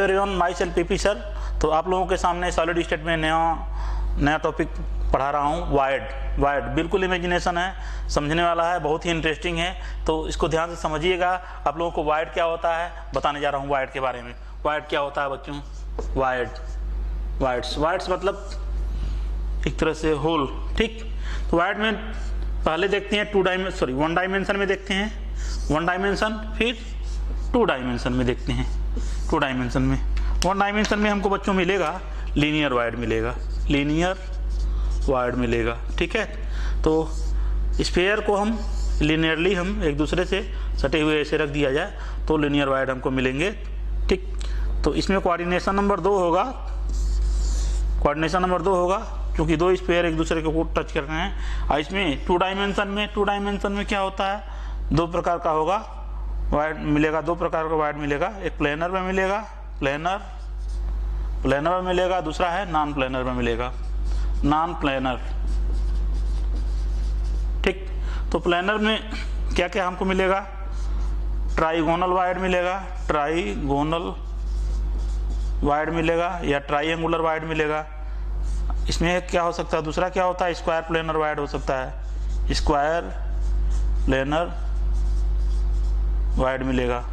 Everyone, my self PP sir. तो आप लोगों के सामने सॉलिड स्टेट में नया टॉपिक पढ़ा रहा हूँ, वायर्ड। बिल्कुल इमेजिनेशन है, समझने वाला है, बहुत ही इंटरेस्टिंग है। तो इसको ध्यान से समझिएगा। आप लोगों को वायर्ड क्या होता है बताने जा रहा हूँ, वायर्ड के बारे में। वायर्ड क्या होता है बच्चों? वायर्ड्स मतलब एक तरह से होल, ठीक। तो वायर्ड में पहले देखते हैं वन डायमेंशन में देखते हैं, वन डायमेंशन, फिर टू डायमेंशन में देखते हैं। टू डायमेंशन में, वन डायमेंशन में हमको बच्चों मिलेगा लीनियर वायर्ड मिलेगा, ठीक है। तो स्फीयर को हम लीनियरली हम एक दूसरे से सटे हुए ऐसे रख दिया जाए तो लीनियर वायर्ड हमको मिलेंगे, ठीक। तो इसमें कोऑर्डिनेशन नंबर 2 होगा, क्योंकि दो स्फीयर एक दूसरे को टच कर रहे हैं। और इसमें टू डायमेंशन में क्या होता है, दो प्रकार का होगा वायर्ड मिलेगा, दो प्रकार का वायर्ड मिलेगा। एक प्लेनर में मिलेगा, प्लेनर में मिलेगा, दूसरा है नॉन प्लेनर में मिलेगा, नॉन प्लेनर, ठीक। तो प्लेनर में क्या क्या हमको मिलेगा? ट्राइगोनल वायर्ड मिलेगा या ट्राइएंगुलर वायर्ड मिलेगा। इसमें क्या हो सकता है, दूसरा क्या होता है, स्क्वायर प्लेनर वायर्ड हो सकता है, स्क्वायर प्लेनर वायर्ड मिलेगा,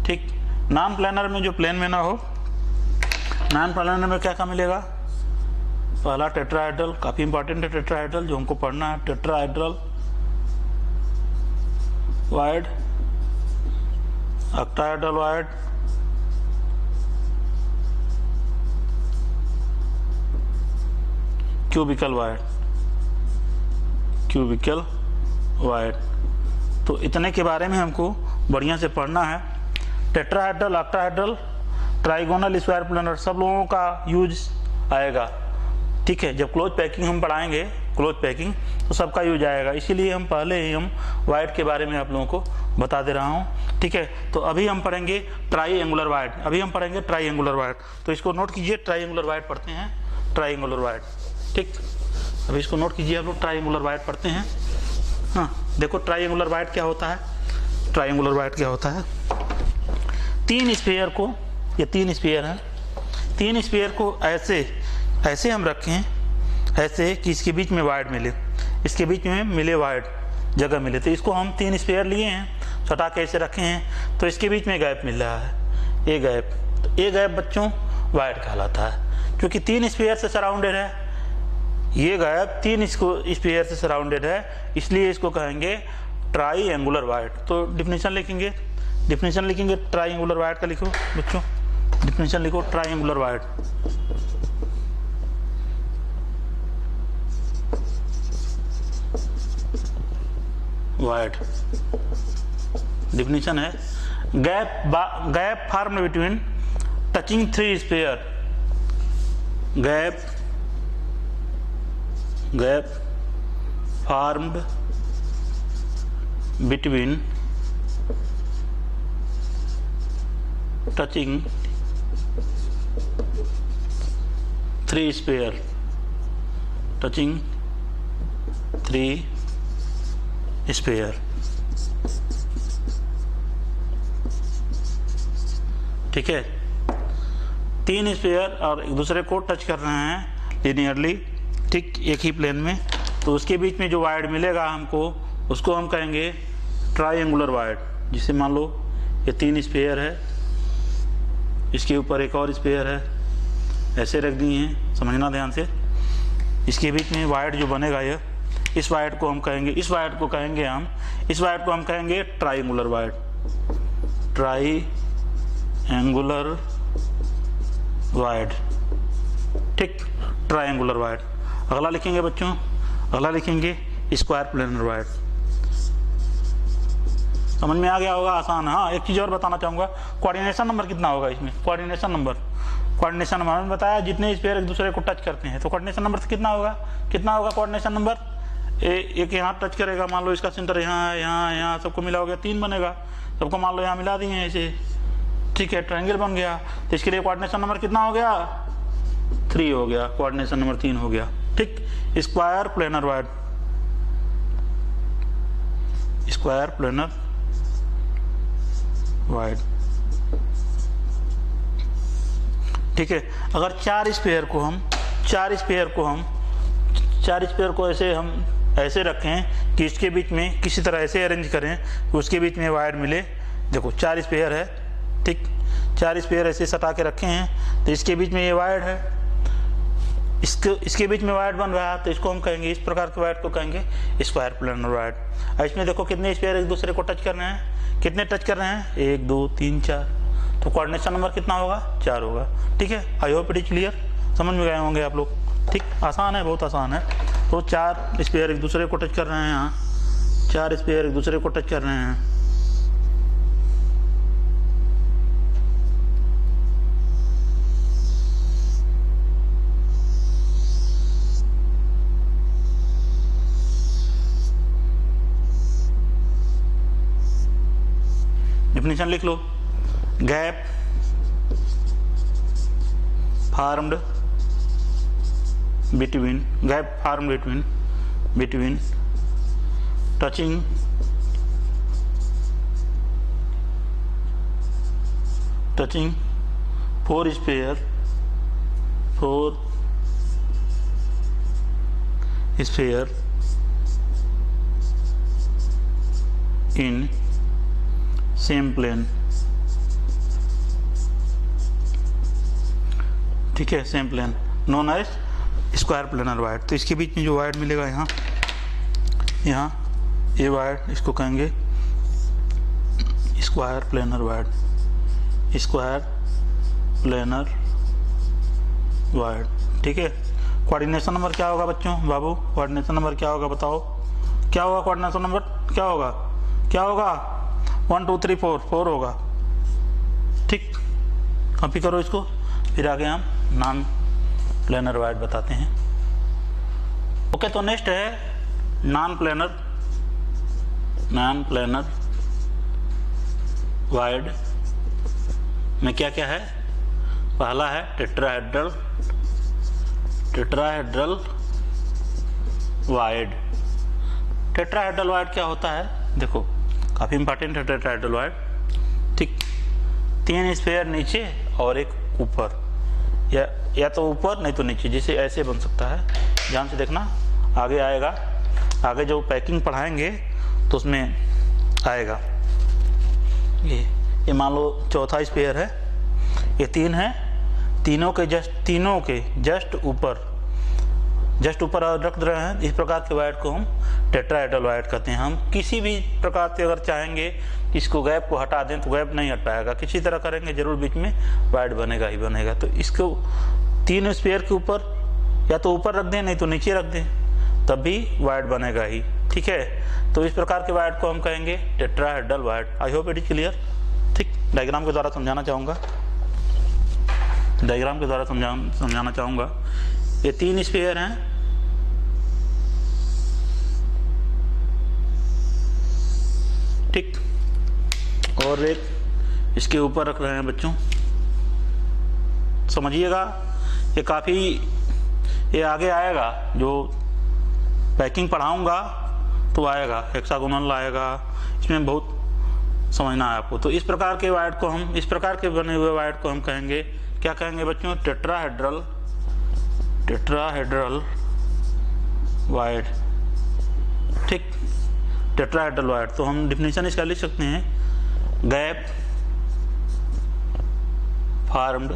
ठीक। नॉन प्लेनर में जो प्लेन में ना हो, नॉन प्लेनर में क्या क्या मिलेगा? पहला टेट्राहेड्रल, काफी इंपॉर्टेंट है टेट्राहेड्रल, जो हमको पढ़ना है। Tetrahedral void, octahedral void, cubical void. तो इतने के बारे में हमको बढ़िया से पढ़ना है। Tetrahedral, octahedral, trigonal, square planar, सब लोगों का यूज आएगा, ठीक है। जब क्लोज पैकिंग हम पढ़ाएंगे, तो सबका यूज आएगा। इसीलिए हम पहले ही वायर्ड के बारे में आप लोगों को बता दे रहा हूँ, ठीक है। तो अभी हम पढ़ेंगे ट्राइएंगुलर वायर्ड। तो इसको नोट कीजिए, ट्राइएंगुलर वायर्ड पढ़ते हैं, ट्राइएंगुलर वायर्ड, ठीक। अभी इसको नोट कीजिए, आप लोग ट्राइएंगुलर वायर्ड पढ़ते हैं। हाँ, देखो ट्राइएंगुलर वायर्ड क्या होता है। तीन स्फीयर को, ये तीन स्फीयर हैं, तीन स्फीयर को ऐसे हम रखें, ऐसे कि इसके बीच में वायर्ड मिले, इसके बीच में मिले वायर्ड जगह मिले। तो इसको हम तीन स्फीयर लिए हैं, सटा के ऐसे रखे हैं, तो इसके बीच में गैप मिल रहा है, ये गैप। तो ये गैप बच्चों वायर्ड कहलाता है, क्योंकि तीन स्फीयर से सराउंडेड है। ये गैप तीन स्फीयर से सराउंडेड है, इसलिए इसको कहेंगे ट्राइएंगुलर वायर्ड। तो डिफिनेशन लिखेंगे ट्राइएंगुलर वायर्ड का। लिखो बच्चों, डिफिनेशन लिखो ट्राइएंगुलर वायर्ड। डिफिनेशन है gap formed between touching three sphere, gap formed between touching three sphere, ठीक है। तीन स्फीयर और एक दूसरे को टच कर रहे हैं लीनियरली, ठीक, एक ही प्लेन में। तो उसके बीच में जो वायर्ड मिलेगा हमको, उसको हम कहेंगे ट्राइएंगुलर वायर्ड। जिसे मान लो ये तीन स्फीयर है, इसके ऊपर एक और स्फीयर है, ऐसे रख दिए हैं, समझना ध्यान से। इसके बीच में वायर्ड जो बनेगा, ये इस वायर्ड को हम कहेंगे, इस वायर्ड को हम कहेंगे ट्राइएंगुलर वायर्ड, ठीक, ट्राइएंगुलर वायर्ड। अगला लिखेंगे बच्चों, स्क्वायर प्लेनर वायर्ड। समझ में आ गया होगा, आसान है। हाँ, एक चीज़ और बताना चाहूँगा, कोऑर्डिनेशन नंबर कितना होगा इसमें? कोऑर्डिनेशन नंबर हमने बताया जितने स्फीयर एक दूसरे को टच करते हैं, तो कोऑर्डिनेशन नंबर कितना होगा कोऑर्डिनेशन नंबर? एक यहाँ टच करेगा, मान लो इसका सेंटर यहाँ सबको मिला हो गया, 3 बनेगा। सबको मान लो यहाँ मिला दिए ऐसे, ठीक है, ट्रायंगल बन गया। तो इसके लिए कोऑर्डिनेशन नंबर कितना हो गया? 3 हो गया, कोऑर्डिनेशन नंबर 3 हो गया, ठीक। स्क्वायर प्लेनर वायर्ड, ठीक है। अगर चार स्पेयर को ऐसे रखें कि इसके बीच में किसी तरह ऐसे अरेंज करें कि उसके बीच में वायर मिले। देखो 4 स्पेयर है, ठीक, 4 स्पेयर ऐसे सटा के रखे हैं, तो इसके बीच में ये वायर है, इसके बीच में वायर बन रहा है, तो इसको हम कहेंगे, इस प्रकार के वायर को कहेंगे स्क्वायर प्लेनर वायर। इसमें देखो कितने स्पेयर एक दूसरे को टच कर रहे हैं, कितने टच कर रहे हैं, 1 2 3 4, तो कोऑर्डिनेशन नंबर कितना होगा, 4 होगा। ठीक है, I hope it is clear, समझ में गए होंगे आप लोग। ठीक, आसान है, बहुत आसान है। तो 4 स्पेयर एक दूसरे को टच कर रहे हैं, यहाँ 4 स्पेयर एक दूसरे को टच कर रहे हैं। डेफिनेशन लिख लो, gap formed between touching four sphere in same plane। ठीक है, same plane known as square planar void. तो इसके बीच में जो वायर मिलेगा यहाँ ये वायर, इसको कहेंगे स्क्वायर प्लेनर वायर। ठीक है, कोऑर्डिनेशन नंबर क्या होगा बच्चों, बाबू कोऑर्डिनेशन नंबर क्या होगा, बताओ क्या होगा, कोऑर्डिनेशन नंबर क्या होगा 1 2 3 4 होगा। ठीक, कॉपी करो इसको, फिर आगे हम नॉन प्लेनर वायर बताते हैं। ओके, तो नेक्स्ट है नॉन प्लेनर वायर में क्या क्या है। पहला है टेट्राहेड्रल वायर। टेट्राहेड्रल वायर क्या होता है, देखो काफ़ी इंपॉर्टेंट है टेट्राहेड्रल वायर। ठीक, 3 स्पेयर नीचे और एक ऊपर, या तो ऊपर नहीं तो नीचे, जिसे ऐसे बन सकता है। ध्यान से देखना, आगे आएगा, आगे जो पैकिंग पढ़ाएंगे तो उसमें आएगा। ये मान लो चौथा स्पेयर है, ये 3 है, तीनों के जस्ट ऊपर रख रहे हैं। इस प्रकार के वायर को हम टेट्राहेड्रल वायर कहते हैं। हम किसी भी प्रकार से अगर चाहेंगे कि इसको गैप को हटा दें तो गैप नहीं हट पाएगा, किसी तरह करेंगे जरूर बीच में वायर बनेगा ही बनेगा। तो इसको 3 स्पेयर के ऊपर या तो ऊपर रख दें नहीं तो नीचे रख दें, तब भी वायर बनेगा ही। ठीक है, तो इस प्रकार के वायर को हम कहेंगे tetrahedral wire. I hope it is clear. ठीक, डायग्राम के द्वारा समझाना चाहूँगा। ये 3 स्पेयर हैं, ठीक, और एक इसके ऊपर रख रहे हैं बच्चों। समझिएगा, ये काफ़ी, ये आगे आएगा, जो पैकिंग पढ़ाऊंगा तो आएगा, हेक्सागोनल आएगा, इसमें बहुत समझना है आपको। तो इस प्रकार के वायर को हम, इस प्रकार के बने हुए वायर को हम कहेंगे, क्या कहेंगे बच्चों, टेट्राहेड्रल वायर। ठीक, टेट्राहेड्रल वायर। तो हम डिफिनेशन इसका लिख सकते हैं, gap farmed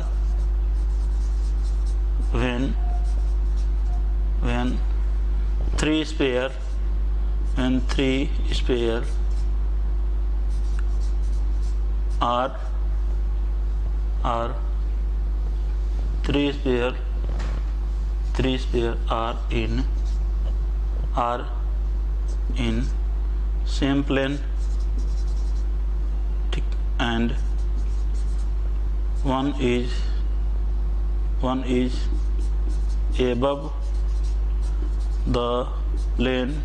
when 3 sphere are 3 sphere are in same plane, and one is above the plane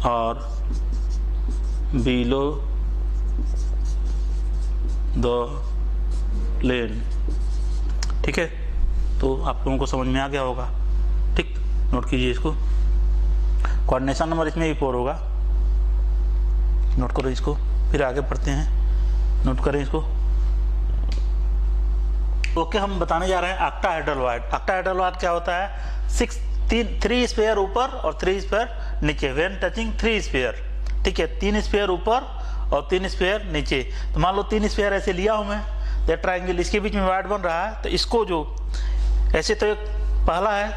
or below the plane। ठीक है, तो आप लोगों को समझ में आ गया होगा। ठीक, नोट कीजिए इसको। कोऑर्डिनेशन नंबर इसमें भी 4 होगा, नोट करो इसको, फिर आगे पढ़ते हैं। नोट करें इसको। ओके, हम बताने जा रहे हैं ऑक्टाहेड्रल वायर्ड। ऑक्टाहेड्रल वायर्ड क्या होता है? 3 स्पेयर ऊपर और 3 स्पेयर नीचे, व्हेन टचिंग 3 स्पेयर। ठीक है, 3 स्पेयर ऊपर और 3 स्पेयर नीचे। तो मान लो 3 स्पेयर ऐसे लिया हूं मैं, तो ट्रायंगल इसके बीच में वायर्ड बन रहा है, तो इसको जो ऐसे तो एक पहला है,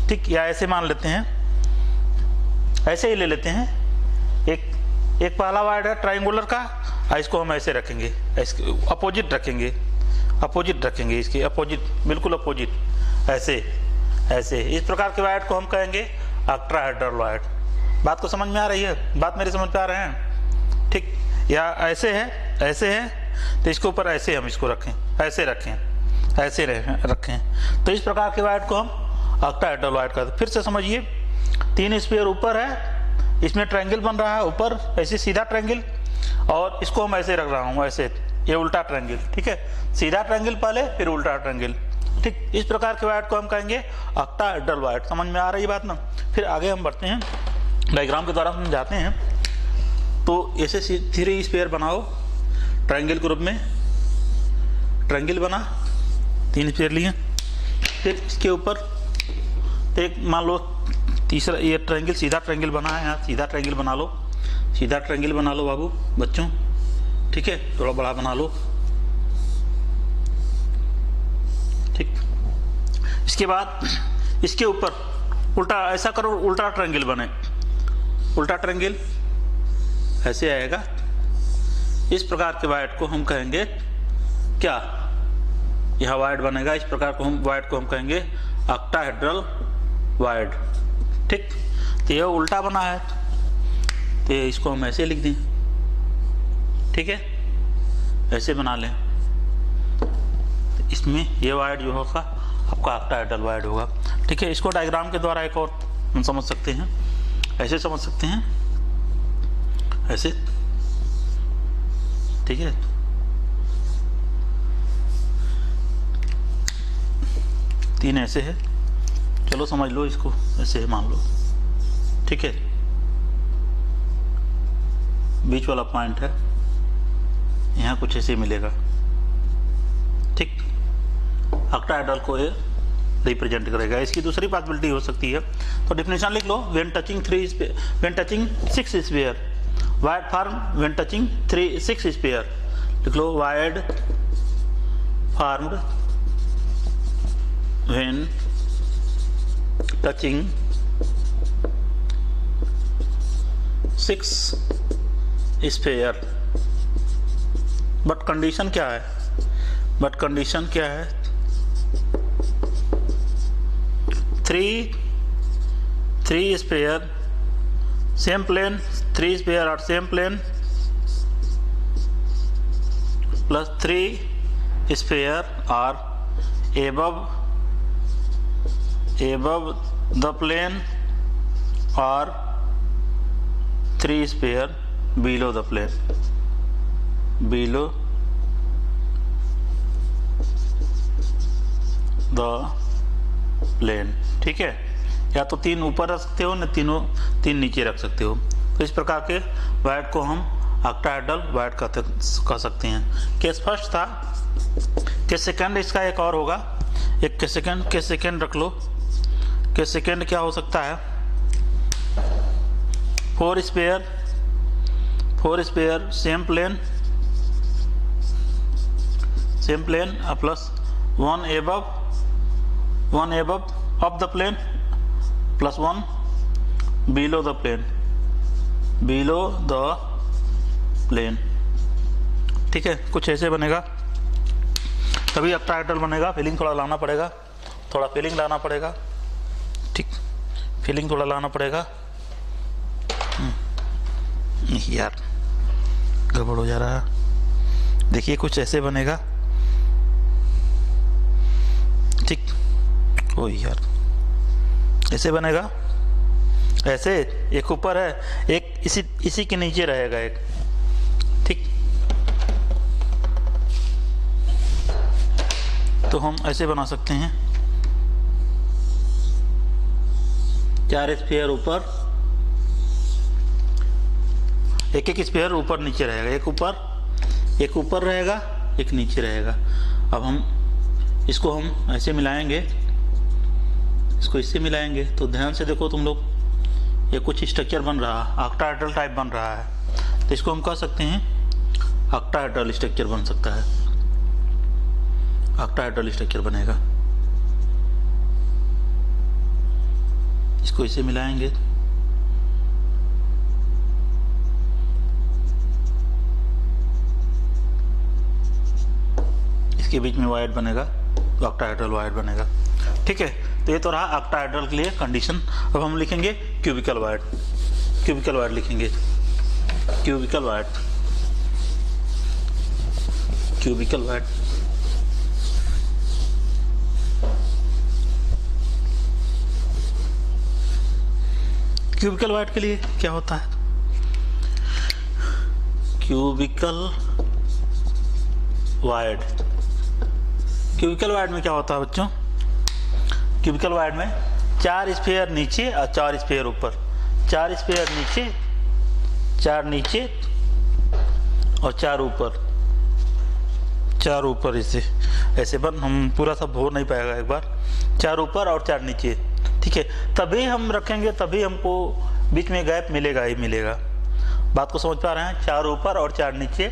ठीक, या ऐसे मान लेते हैं, ऐसे ही ले लेते हैं, एक पहला वायर्ड है ट्रायंगुलर का, और इसको हम ऐसे रखेंगे, अपोजिट रखेंगे, इसके अपोजिट, बिल्कुल अपोजिट, ऐसे इस प्रकार के वायर्ड को हम कहेंगे ऑक्टाहेड्रल वायर्ड। बात को समझ में आ रही है? बात मेरे समझ में आ रहे हैं? ठीक, या ऐसे है तो इसके ऊपर ऐसे हम इसको रखें, ऐसे रखें, तो इस प्रकार के वायर्ड को हम ऑक्टाहेड्रल वायर्ड कहते हैं। फिर से समझिए, 3 स्पेयर ऊपर है, इसमें ट्रायंगल बन रहा है ऊपर, ऐसे सीधा ट्रायंगल, और इसको हम ऐसे रख रहा हूँ, ऐसे, ये उल्टा ट्रायंगल। ठीक है, सीधा ट्रायंगल पहले, फिर उल्टा ट्रायंगल। ठीक, इस प्रकार के वायर्ड को हम कहेंगे ऑक्टाहेड्रल वायर्ड। समझ में आ रही बात ना? फिर आगे हम बढ़ते हैं, डायग्राम के द्वारा हम जाते हैं। तो ऐसे 3 स्पेयर बनाओ ट्रायंगल के रूप में, ट्रायंगल बना, 3 स्पेयर लिए, फिर इसके ऊपर एक मान लो तीसरा, ये ट्रायंगल सीधा ट्रायंगल बना है, यहाँ सीधा ट्रायंगल बना लो, सीधा ट्रायंगल बना लो बाबू बच्चों। ठीक है, थोड़ा बड़ा बना लो। ठीक, इसके बाद इसके ऊपर उल्टा ऐसा करो, उल्टा ट्रायंगल बने, उल्टा ट्रायंगल ऐसे आएगा। इस प्रकार के वायर्ड को हम कहेंगे क्या? यह वायर्ड बनेगा, इस प्रकार को हम वायर्ड को हम कहेंगे ऑक्टाहेड्रल वायर्ड। ठीक, तो यह उल्टा बना है, तो इसको हम ऐसे लिख दें। ठीक है, ऐसे बना लें, तो इसमें ये वायर्ड जो होगा आपका ऑक्टाहेड्रल वायर्ड होगा। ठीक है, इसको डायग्राम के द्वारा एक और हम समझ सकते हैं, ऐसे समझ सकते हैं, ऐसे। ठीक है, तीन ऐसे है, चलो समझ लो इसको, ऐसे मान लो। ठीक है, बीच वाला पॉइंट है, यहाँ कुछ ऐसे मिलेगा। ठीक, ऑक्टाहेड्रल को ये रिप्रेजेंट करेगा। इसकी दूसरी पॉसिबिलिटी हो सकती है, तो डेफिनेशन लिख लो, when touching 6 sphere void form, when touching 6 sphere, लिख लो void formed when touching 6 sphere. But condition क्या है? Three sphere same plane, 3 sphere और सेम प्लेन प्लस 3 स्पेयर और above the plane or 3 sphere below the plane, below the plane। ठीक है, या तो 3 ऊपर रख सकते हो, न 3 नीचे रख सकते हो। तो इस प्रकार के वायर्ड को हम ऑक्टाहेड्रल वायर्ड कह सकते हैं। केस फर्स्ट था, केस सेकंड इसका एक और होगा, एक केस सेकंड रख लो। केस सेकंड क्या हो सकता है? 4 sphere same plane plus 1 above of the plane plus 1 below the plane। ठीक है, कुछ ऐसे बनेगा, तभी ऑक्टाहेड्रल बनेगा। फीलिंग थोड़ा लाना पड़ेगा, ठीक, फीलिंग थोड़ा लाना पड़ेगा। नहीं यार, गड़बड़ हो जा रहा है। देखिए, कुछ ऐसे बनेगा। ठीक, ओ यार, ऐसे बनेगा, ऐसे एक ऊपर है, एक इसी के नीचे रहेगा एक। ठीक, तो हम ऐसे बना सकते हैं, 4 स्पेयर ऊपर, एक स्पेयर ऊपर नीचे रहेगा, एक ऊपर रहेगा, एक नीचे रहेगा। अब हम इसको हम ऐसे मिलाएंगे, इसको इससे मिलाएंगे तो ध्यान से देखो तुम लोग, ये कुछ स्ट्रक्चर बन रहा है, ऑक्टाहेड्रल टाइप बन रहा है। तो इसको हम कह सकते हैं ऑक्टाहेड्रल स्ट्रक्चर बन सकता है, ऑक्टाहेड्रल स्ट्रक्चर बनेगा। इसको इसे मिलाएंगे, इसके बीच में वाइड बनेगा तो ऑक्टाहेड्रल वाइड बनेगा। ठीक है, तो ये तो रहा ऑक्टाहेड्रल के लिए कंडीशन। अब हम लिखेंगे क्यूबिकल वाइड, क्यूबिकल वाइड लिखेंगे, cubical void, cubical void. Cubical void के लिए क्या होता है? क्यूबिकल वाइड, क्यूबिकल वाइड में क्या होता है बच्चों? क्यूबिकल वाइड में 4 स्फीयर नीचे और 4 स्फीयर ऊपर, 4 स्फीयर नीचे, 4 नीचे और 4 ऊपर, 4 ऊपर। इसे ऐसे बन, हम पूरा सब हो नहीं पाएगा एक बार, 4 ऊपर और 4 नीचे। ठीक है, तभी हम रखेंगे, तभी हमको बीच में गैप मिलेगा ही मिलेगा। बात को समझ पा रहे हैं? 4 ऊपर और 4 नीचे,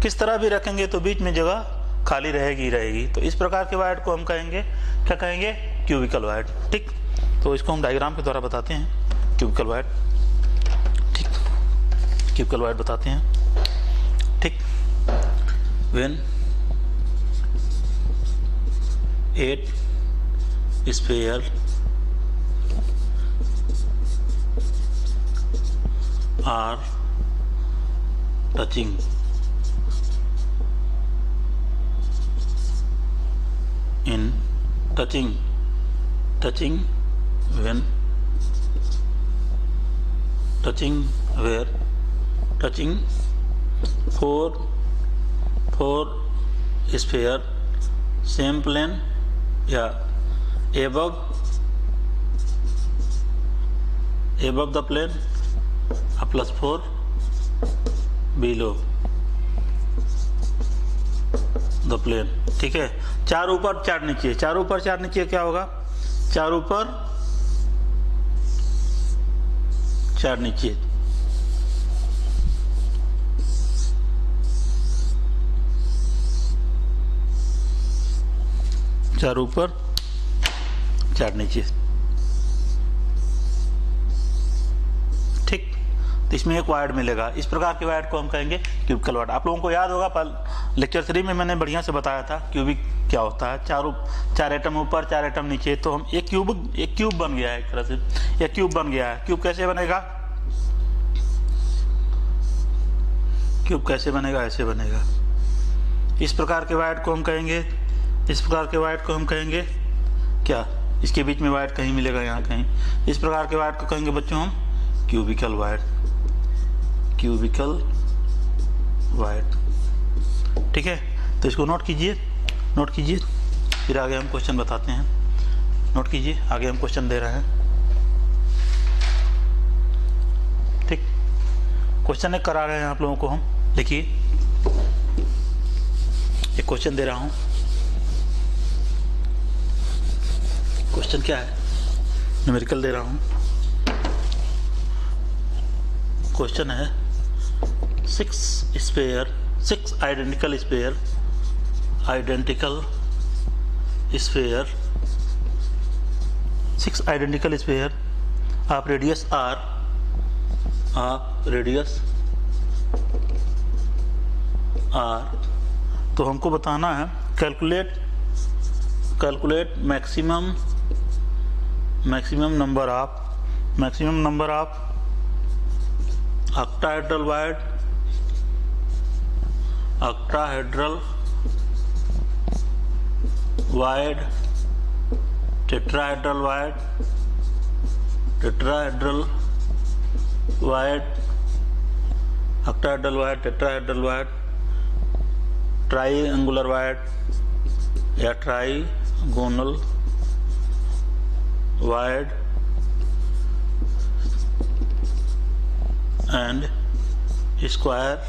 किस तरह भी रखेंगे तो बीच में जगह खाली रहेगी रहेगी। तो इस प्रकार के वाइड को हम कहेंगे, क्या कहेंगे? Cubical void. ठीक, तो इसको हम डायग्राम के द्वारा बताते हैं, क्यूबिकल वाइड। ठीक, क्यूबिकल वाइड बताते हैं। ठीक, when 8 sphere are touching in touching when touching where touching four sphere same plane या above the plane +4 below the plane। ठीक है, 4 ऊपर 4 नीचे, 4 ऊपर 4 नीचे क्या होगा? 4 ऊपर 4 नीचे, चार ऊपर 4 नीचे। ठीक, तो इसमें एक वाइड मिलेगा। इस प्रकार के वाइड को हम कहेंगे क्यूबिकल वाइड। आप लोगों को याद होगा लेक्चर 3 में मैंने बढ़िया से बताया था क्यूबिक क्या होता है। 4 एटम ऊपर 4 एटम नीचे, तो हम एक क्यूब बन गया है, एक तरह से एक क्यूब बन गया है। क्यूब कैसे बनेगा? क्यूब कैसे बनेगा? ऐसे बनेगा। इस प्रकार के वाइड को हम कहेंगे, इस प्रकार के वाइड को हम कहेंगे क्या? इसके बीच में वाइड कहीं मिलेगा, यहाँ कहीं। इस प्रकार के वाइड को कहेंगे बच्चों हम क्यूबिकल वाइड, क्यूबिकल वाइड। ठीक है, तो इसको नोट कीजिए, नोट कीजिए, फिर आगे हम क्वेश्चन बताते हैं। नोट कीजिए, आगे हम क्वेश्चन दे रहे हैं। ठीक, क्वेश्चन एक करा रहे हैं आप लोगों को हम। देखिए, एक क्वेश्चन दे रहा हूँ। क्वेश्चन क्या है? न्यूमेरिकल दे रहा हूँ। क्वेश्चन है 6 identical sphere of radius r। तो हमको बताना है calculate maximum number of octahedral wide, tetrahedral wide, octahedral wide, tetrahedral wide, triangular wide या trigonal wide and square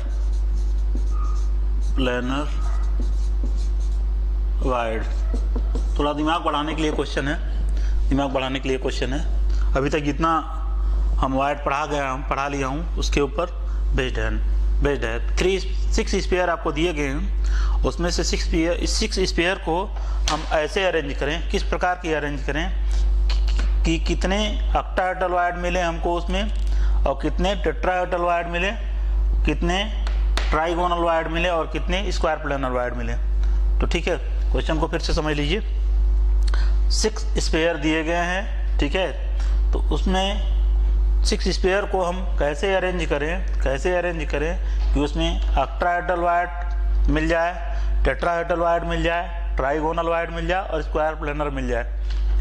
planar wide। थोड़ा दिमाग बढ़ाने के लिए क्वेश्चन है, दिमाग बढ़ाने के लिए क्वेश्चन है। अभी तक जितना हम वायर्ड पढ़ा लिया हूँ उसके ऊपर बेस्ड है। 6 स्पेयर आपको दिए गए हैं, उसमें से 6 स्पेयर को हम ऐसे अरेंज करें, किस प्रकार की अरेंज करें कि कितने ऑक्टाहेड्रल वायर्ड मिले हमको उसमें, और कितने टेट्राहेड्रल वायर्ड मिले, कितने ट्राइगोनल वायर्ड मिले, और कितने स्क्वायर प्लेनर वायर्ड मिले। तो ठीक है, क्वेश्चन को फिर से समझ लीजिए। 6 स्पेयर दिए गए हैं, ठीक है, तो उसमें 6 स्पेयर को हम कैसे अरेंज करें कि उसमें ऑक्टाहेड्रल वायर्ड मिल जाए, टेट्राहेड्रल वायर्ड मिल जाए, ट्राइगोनल वायर्ड मिल जाए और स्क्वायर प्लेनर मिल जाए,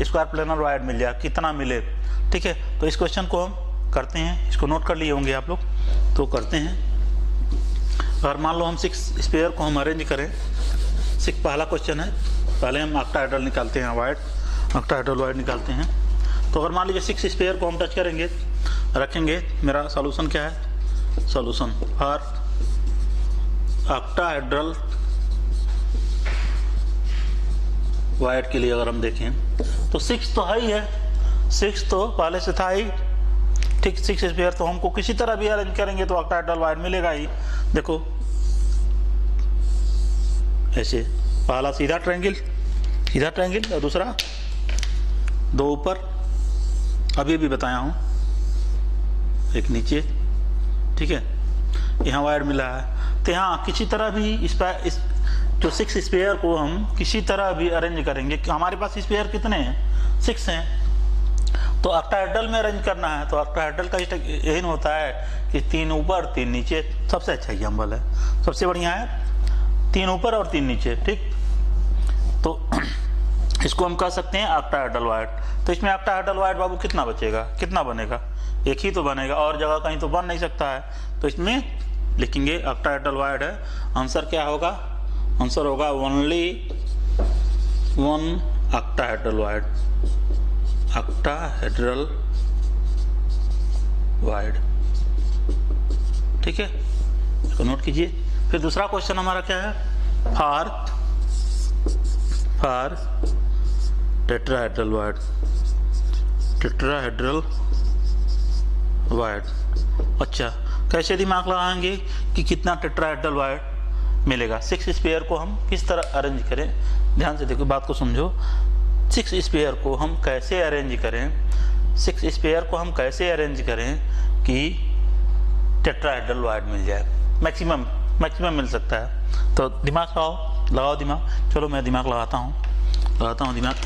स्क्वायर प्लेनर वायर्ड मिल जाए, कितना मिले। ठीक है, तो इस क्वेश्चन को हम करते हैं, इसको नोट कर लिए होंगे आप लोग, तो करते हैं। और मान लो हम 6 स्पेयर को हम अरेंज करें, पहला क्वेश्चन है, पहले हम ऑक्टाहेड्रल निकालते हैं वायर्ड, ऑक्टाहेड्रल वायर्ड निकालते हैं। तो अगर मान लीजिए 6 स्पेयर को हम टच करेंगे, रखेंगे, मेरा सॉल्यूशन क्या है, सॉल्यूशन फॉर ऑक्टाहेड्रल वायर्ड के लिए अगर हम देखें तो 6 तो है ही है, 6 तो पहले से था ही, ठीक। 6 स्पेयर तो हमको किसी तरह भी अरेंज करेंगे तो ऑक्टाहेड्रल वायर्ड मिलेगा ही। देखो ऐसे, पहला सीधा ट्रायंगल और दूसरा 2 ऊपर, अभी भी बताया हूँ, एक नीचे, ठीक है, यहाँ वायर्ड मिला है। तो यहाँ किसी तरह भी इस जो 6 स्पेयर को हम किसी तरह भी अरेंज करेंगे, हमारे पास स्पेयर कितने हैं, 6 हैं, तो ऑक्टाहेड्रल में अरेंज करना है। तो ऑक्टाहेड्रल का यही होता है कि 3 ऊपर 3 नीचे, सबसे अच्छा एग्जाम्पल है, सबसे बढ़िया है 3 ऊपर और 3 नीचे, ठीक। तो इसको हम कह सकते हैं ऑक्टाहेड्रल वायर्ड। तो इसमें ऑक्टाहेड्रल वायर्ड बाबू कितना बचेगा, कितना बनेगा, एक ही तो बनेगा, और जगह कहीं तो बन नहीं सकता है। तो इसमें लिखेंगे ऑक्टाहेड्रल वायर्ड है, आंसर क्या होगा, आंसर होगा only 1 octahedral wired, octahedral wired, ठीक है, इसको नोट कीजिए। फिर दूसरा क्वेश्चन हमारा क्या है, फॉर टेट्राहेड्रल वायर्ड। अच्छा, कैसे दिमाग लगाएंगे कि कितना टेट्राहेड्रल वायर्ड मिलेगा। 6 स्पेयर को हम किस तरह अरेंज करें, ध्यान से देखो, बात को समझो। 6 स्पेयर को हम कैसे अरेंज करें, 6 स्पेयर को हम कैसे अरेंज करें कि टेट्राहेड्रल वायर्ड मिल जाए, मैक्सिमम मिल सकता है। तो दिमाग लगाओ दिमाग। चलो मैं दिमाग लगाता हूँ दिमाग।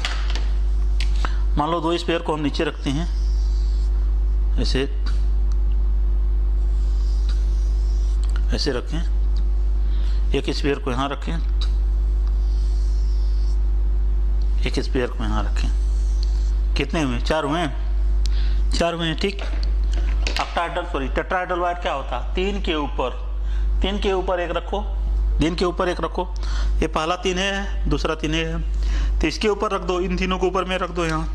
मान लो 2 स्पेयर को हम नीचे रखते हैं, ऐसे रखें, एक स्पेयर को यहाँ रखें, एक स्पेयर को यहाँ रखें, कितने हुए, 4 हुए हैं, ठीक। टेट्राहेड्रल वायर्ड क्या होता है, 3 के ऊपर एक रखो, 3 के ऊपर एक रखो, ये पहला 3 है, दूसरा 3 है, तो इसके ऊपर रख दो, इन तीनों के ऊपर में रख दो। यहाँ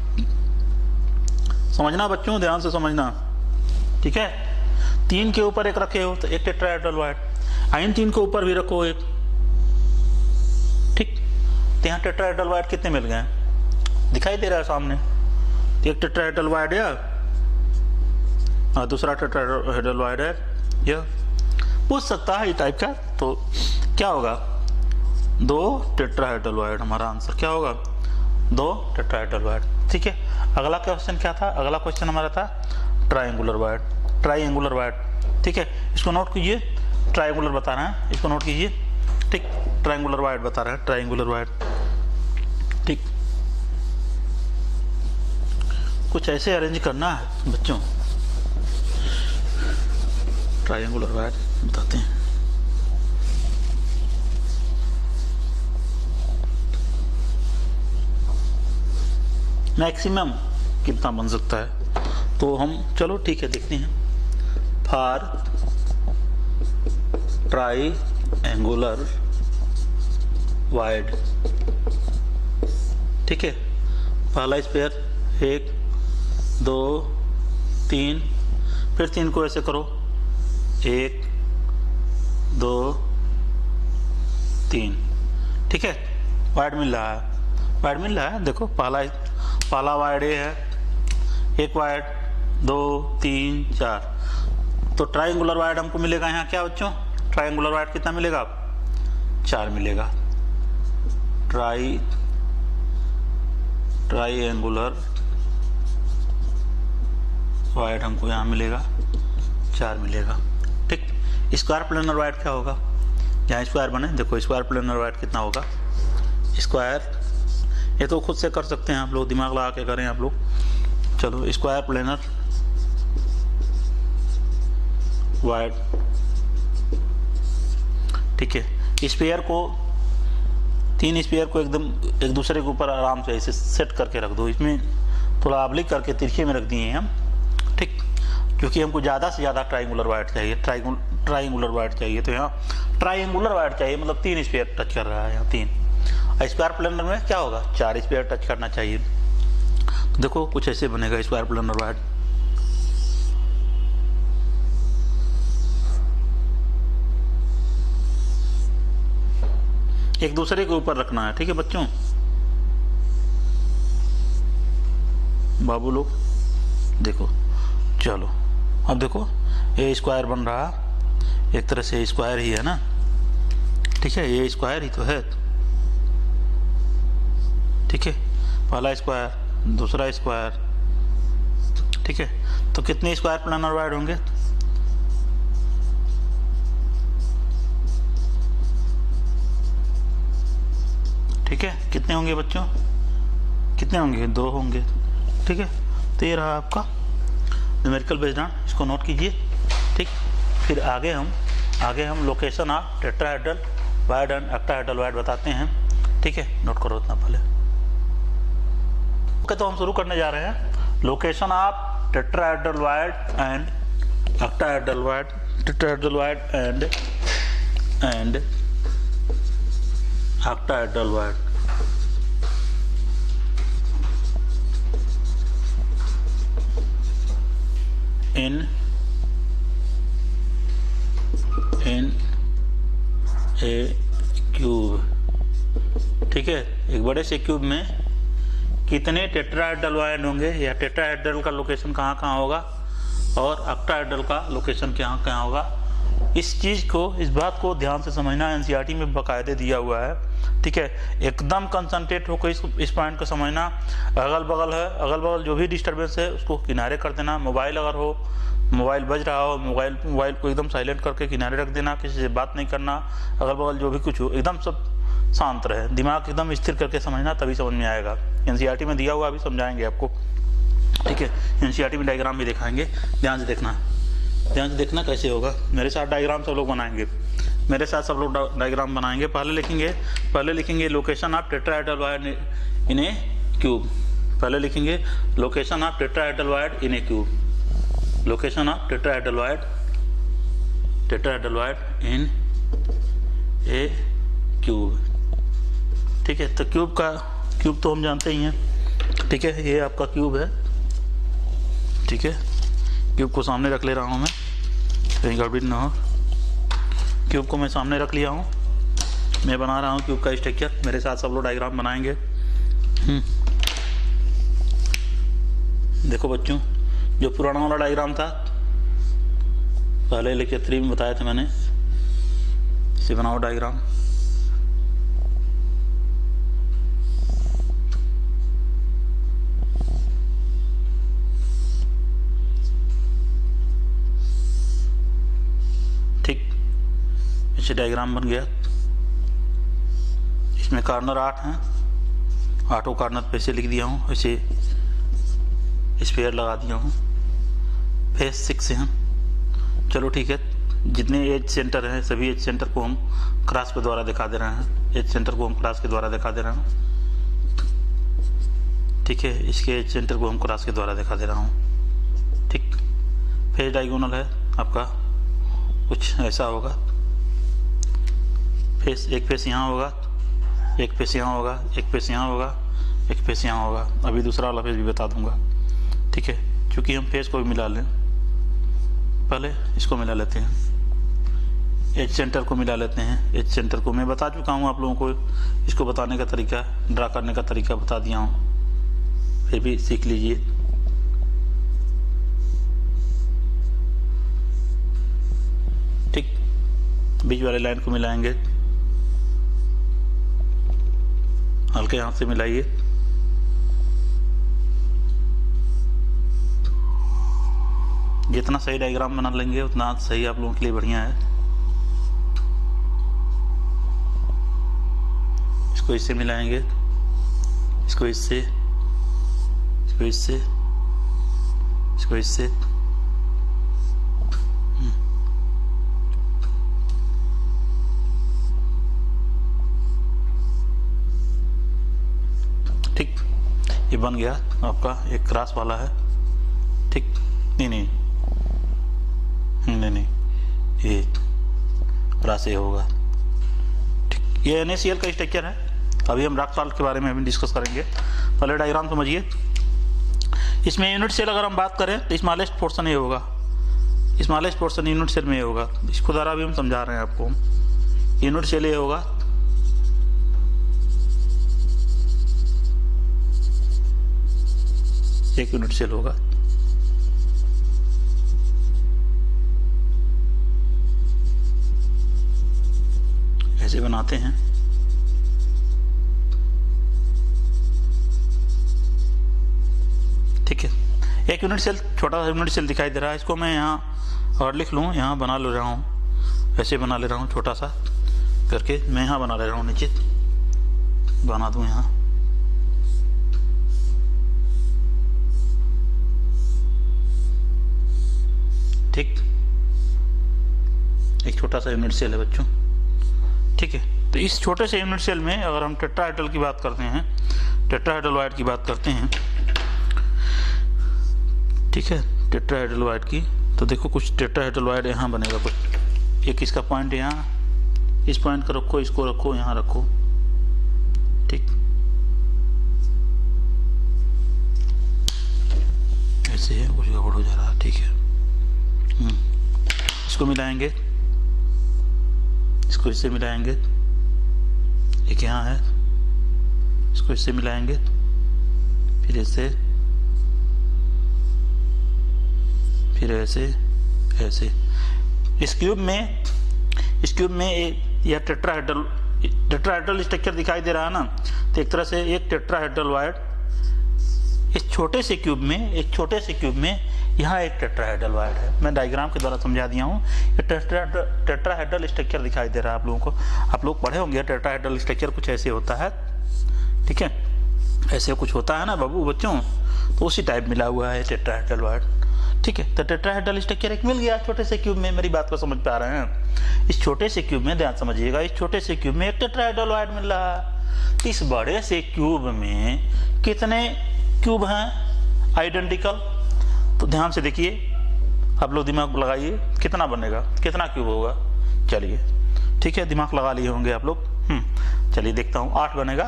समझना बच्चों, ध्यान से समझना, ठीक है। 3 के ऊपर एक रखे हो तो एक टेट्राहेड्रल वायर्ड, इन 3 के ऊपर भी रखो एक, ठीक। तो यहाँ टेट्राहेड्रल वायर्ड कितने मिल गए, दिखाई दे रहा है सामने, तो एक टेट्राहेड्रल वायर्ड है और दूसरा टेट्राहेड्रल वायर्ड है, यह पूछ सकता है ये टाइप का। तो क्या होगा, 2 टेट्राहेड्रल वायर्ड, हमारा आंसर क्या होगा, 2 टेट्राहेड्रल वायर्ड, ठीक है। अगला क्वेश्चन क्या था, अगला क्वेश्चन हमारा था ट्रायंगुलर वायर्ड, ठीक है। इसको नोट कीजिए, ट्रायंगुलर बता रहे हैं, इसको नोट कीजिए, ठीक। ट्रायंगुलर वायर्ड बता रहे हैं, ट्रायंगुलर वायर्ड, ठीक। कुछ ऐसे अरेंज करना है बच्चों, ट्रायंगुलर वायर्ड बताते हैं। मैक्सिमम कितना बन सकता है, तो हम चलो ठीक है देखते हैं। फॉर ट्रायंगुलर वायर्ड, ठीक है, पहला स्पेयर 1 2 3, फिर 3 को ऐसे करो, 1 2 3, ठीक है, वायर्ड मिल रहा है। वाइड मिल रहा है, देखो पहला वाइड ये है, एक वाइड, 2 3 4, तो ट्राइंगुलर वाइड हमको मिलेगा यहाँ क्या बच्चों, ट्राइंगुलर वाइड कितना मिलेगा, 4 मिलेगा। ट्राइंगुलर वाइड हमको यहाँ मिलेगा 4 मिलेगा। ठीक, स्क्वायर प्लेनर वाइड क्या होगा, यहाँ स्क्वायर बने, देखो स्क्वायर प्लेनर वाइड कितना होगा, स्क्वायर, ये तो खुद से कर सकते हैं आप लोग, दिमाग लगा के करें आप लोग। चलो स्क्वायर प्लेनर वाइड, ठीक है। स्फीयर को, 3 स्फीयर को एकदम एक दूसरे के ऊपर आराम से ऐसे सेट करके रख दो, इसमें थोड़ा ऑब्लिक करके तिरछे में रख दिए हैं हम, ठीक, क्योंकि हमको ज़्यादा से ज़्यादा ट्राइंगुलर वाइड चाहिए, ट्राइंगुलर वाइड चाहिए, तो यहाँ ट्राइंगुलर वाइड चाहिए, मतलब 3 स्फीयर टच कर रहा है यहाँ 3। स्क्वायर प्लेनर में क्या होगा, 4 स्फीयर टच करना चाहिए। तो देखो कुछ ऐसे बनेगा स्क्वायर प्लेनर वाइड, एक दूसरे के ऊपर रखना है, ठीक है बच्चों, बाबू लोग देखो। चलो अब देखो ये स्क्वायर बन रहा, एक तरह से स्क्वायर ही है ना, ठीक है, ये स्क्वायर ही तो है, ठीक है, पहला स्क्वायर, दूसरा स्क्वायर, ठीक है। तो कितने स्क्वायर प्लेनर वाइड होंगे, ठीक है, कितने होंगे बच्चों, कितने होंगे, 2 होंगे, ठीक है। तो ये रहा आपका न्यूमेरिकल बेस्ड, इसको नोट कीजिए, ठीक। फिर आगे हम location of tetrahedral void and octahedral wide बताते हैं, ठीक है, नोट करो इतना पहले। ओके, तो हम शुरू करने जा रहे हैं location of tetrahedral void and octahedral wide, tetrahedral void and octahedral wide. in a cube, ठीक है, एक बड़े से क्यूब में कितने टेट्राहेड्रल वाइड होंगे, या टेट्राहेड्रल का लोकेशन कहाँ कहाँ होगा और ऑक्टाहेड्रल का लोकेशन कहाँ कहाँ होगा, इस चीज़ को, इस बात को ध्यान से समझना। एनसीईआरटी में बाकायदे दिया हुआ है, ठीक है, एकदम कंसंट्रेट होकर इस पॉइंट को समझना। अगल बगल है, अगल बगल जो भी डिस्टर्बेंस है उसको किनारे कर देना। मोबाइल अगर हो, मोबाइल बज रहा हो, मोबाइल को एकदम साइलेंट करके किनारे रख देना, किसी से बात नहीं करना, अगल बगल जो भी कुछ हो एकदम सब शांत रहे, दिमाग एकदम स्थिर करके समझना, तभी समझ में आएगा। एनसीईआरटी में दिया हुआ अभी समझाएंगे आपको, ठीक है, एनसीईआरटी में डायग्राम भी दिखाएंगे, ध्यान से देखना कैसे होगा। मेरे साथ डायग्राम सब लोग बनाएंगे, मेरे साथ सब लोग डायग्राम बनाएंगे। पहले लिखेंगे location of tetrahedral wide in a cube, पहले लिखेंगे location of tetrahedral wide in a cube, location of tetrahedral wide in a cube, ठीक है। तो क्यूब तो हम जानते ही हैं, ठीक है, ये आपका क्यूब है, ठीक है, क्यूब को सामने रख ले रहा हूँ मैं, कहीं गड़बड़ ना हो। क्यूब को मैं सामने रख लिया हूँ, मैं बना रहा हूँ क्यूब का स्ट्रक्चर, मेरे साथ सब लोग डायग्राम बनाएंगे। देखो बच्चों, जो पुराना वाला डायग्राम था, पहले लेक्चर 3 में बताया था मैंने, इसे बनाओ डायग्राम। ठीक, इसे डायग्राम बन गया। इसमें कॉर्नर 8 हैं, 8 कॉर्नर पे से लिख दिया हूँ, इसे स्फीयर लगा दिया हूँ, फेस 6 हैं। चलो ठीक है, जितने एज सेंटर हैं सभी एज सेंटर को हम क्रॉस के द्वारा दिखा दे रहे हैं, एज सेंटर को हम क्रॉस के द्वारा दिखा दे रहे हैं, ठीक है, इसके एज सेंटर को हम क्रॉस के द्वारा दिखा दे रहा हूँ, ठीक। फेस डायगोनल है आपका, कुछ ऐसा होगा, फेस, एक फेस यहाँ होगा, एक फेस यहाँ होगा, एक फेस यहाँ होगा, एक फेस यहाँ होगा। अभी दूसरा वाला फेस भी बता दूंगा, ठीक है, क्योंकि हम फेस को भी मिला लें, पहले इसको मिला लेते हैं। एच सेंटर को मिला लेते हैं। एच सेंटर को मैं बता चुका हूँ आप लोगों को, इसको बताने का तरीका, ड्रा करने का तरीका बता दिया हूँ, फिर भी सीख लीजिए। ठीक, बीच वाले लाइन को मिलाएंगे, हल्के हाथ से मिलाइए। जितना सही डायग्राम बना लेंगे उतना सही आप लोगों के लिए बढ़िया है। इसको इससे मिलाएंगे, इसको इससे, इसको इससे, इसको इससे। ठीक, ये बन गया आपका एक क्रॉस वाला है। ठीक, नहीं, ये क्रॉस ये होगा। ठीक, ये NaCl का स्ट्रक्चर है। अभी हम रॉक सॉल्ट के बारे में भी डिस्कस करेंगे। पहले डायग्राम समझिए। इसमें यूनिट सेल अगर हम बात करें तो स्मॉलेस्ट पोर्शन ये होगा, स्मॉलेस्ट पोर्शन यूनिट सेल में ये होगा। इसको ज़रा भी हम समझा रहे हैं आपको। यूनिट सेल ये होगा, एक यूनिट सेल होगा। ऐसे बनाते हैं। ठीक है, एक यूनिट सेल, छोटा सा यूनिट सेल दिखाई दे रहा है। इसको मैं यहाँ और लिख लूँ, यहाँ बना ले रहा हूँ, ऐसे बना ले रहा हूँ, छोटा सा करके मैं यहाँ बना ले रहा हूँ, नीचे बना दूँ यहाँ। ठीक, एक छोटा सा यूनिट सेल है बच्चों। ठीक है, तो इस छोटे से यूनिट सेल में अगर हम टेट्राहेड्रल की बात करते हैं, टेट्राहेड्रल वाइड की बात करते हैं, ठीक है, टेट्राहेड्रल वाइड की, तो देखो कुछ टेट्राहेड्रल वाइड यहाँ बनेगा कुछ। एक इसका पॉइंट यहाँ, इस पॉइंट को रखो, इसको रखो, यहाँ रखो। ठीक, ऐसे है, कुछ गड़बड़ हो जा रहा है। ठीक है, इसको मिलाएंगे, इसको इससे मिलाएंगे, एक यहाँ है, इसको इससे मिलाएंगे, फिर इससे, फिर ऐसे ऐसे। इस क्यूब में यह टेट्राहेड्रल स्ट्रक्चर दिखाई दे रहा है ना, तो एक तरह से एक टेट्राहेड्रल वाइड इस छोटे से क्यूब में यहाँ एक टेट्राहेड्रल वाइड है। मैं डायग्राम के द्वारा समझा दिया हूँ। ये टेट्राहेड्रल स्ट्रक्चर दिखाई दे रहा है आप लोगों को। आप लोग पढ़े होंगे टेट्राहेड्रल स्ट्रक्चर कुछ ऐसे होता है। ठीक है, ऐसे कुछ होता है ना बाबू बच्चों, तो उसी टाइप मिला हुआ है टेट्राहेड्रल वाइड। ठीक है, तो टेट्राहेड्रल स्ट्रक्चर एक मिल गया छोटे से क्यूब में। मेरी बात को समझ पा रहे हैं? इस छोटे से क्यूब में ध्यान समझिएगा, इस छोटे से क्यूब में एक टेट्राहेड्रल वाइड मिल रहा है। इस बड़े से क्यूब में कितने क्यूब हैं आइडेंटिकल? तो ध्यान से देखिए, आप लोग दिमाग लगाइए, कितना बनेगा, कितना क्यूब होगा। चलिए ठीक है, दिमाग लगा लिए होंगे आप लोग। चलिए देखता हूँ, 8 बनेगा।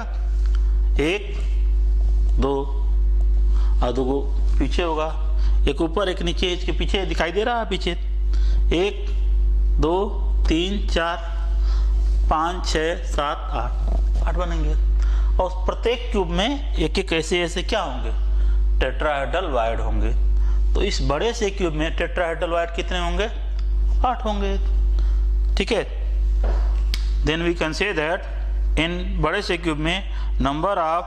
1 2 और 2 पीछे होगा, एक ऊपर एक नीचे, इसके पीछे दिखाई दे रहा है पीछे। 1 2 3 4 5 6 7 8 बनेंगे। और प्रत्येक क्यूब में एक एक ऐसे क्या होंगे, टेट्राहेड्रल वाइड होंगे। तो इस बड़े से क्यूब में टेट्राहेड्रल वाइड कितने होंगे? 8 होंगे। ठीक है, then we can say that in बड़े से क्यूब में नंबर ऑफ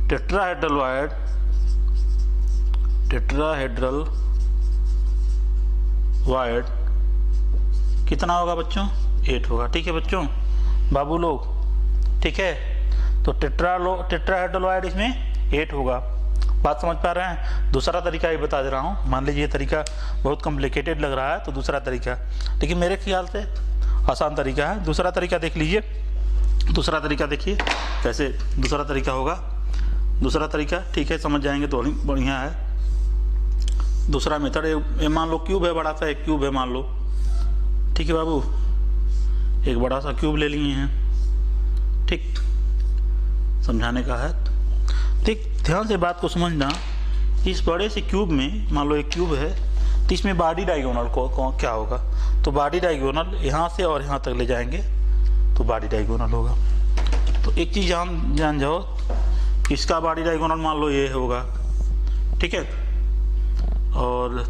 टेट्राहेड्रल वाइड कितना होगा बच्चों? 8 होगा। ठीक है बच्चों, बाबू लोग, ठीक है, तो टेट्राहेड्रल वाइड इसमें 8 होगा। बात समझ पा रहे हैं? दूसरा तरीका ये बता दे रहा हूँ। मान लीजिए तरीका बहुत कॉम्प्लिकेटेड लग रहा है, तो दूसरा तरीका, लेकिन मेरे ख्याल से आसान तरीका है। दूसरा तरीका देख लीजिए, दूसरा तरीका देखिए कैसे दूसरा तरीका होगा। दूसरा तरीका ठीक है, समझ जाएंगे तो बढ़िया है। दूसरा मेथड, ये मान लो क्यूब है, बड़ा सा एक क्यूब है मान लो। ठीक है बाबू, एक बड़ा सा क्यूब ले लिए हैं। ठीक, समझाने का है। ठीक, ध्यान से बात को समझना। इस बड़े से क्यूब में मान लो एक क्यूब है, तो इसमें बॉडी डायगोनल को क्या होगा? तो बॉडी डायगोनल यहाँ से और यहाँ तक ले जाएंगे तो बॉडी डायगोनल होगा। तो एक चीज़ जान जाओ, इसका बॉडी डायगोनल मान लो ये होगा, ठीक है, और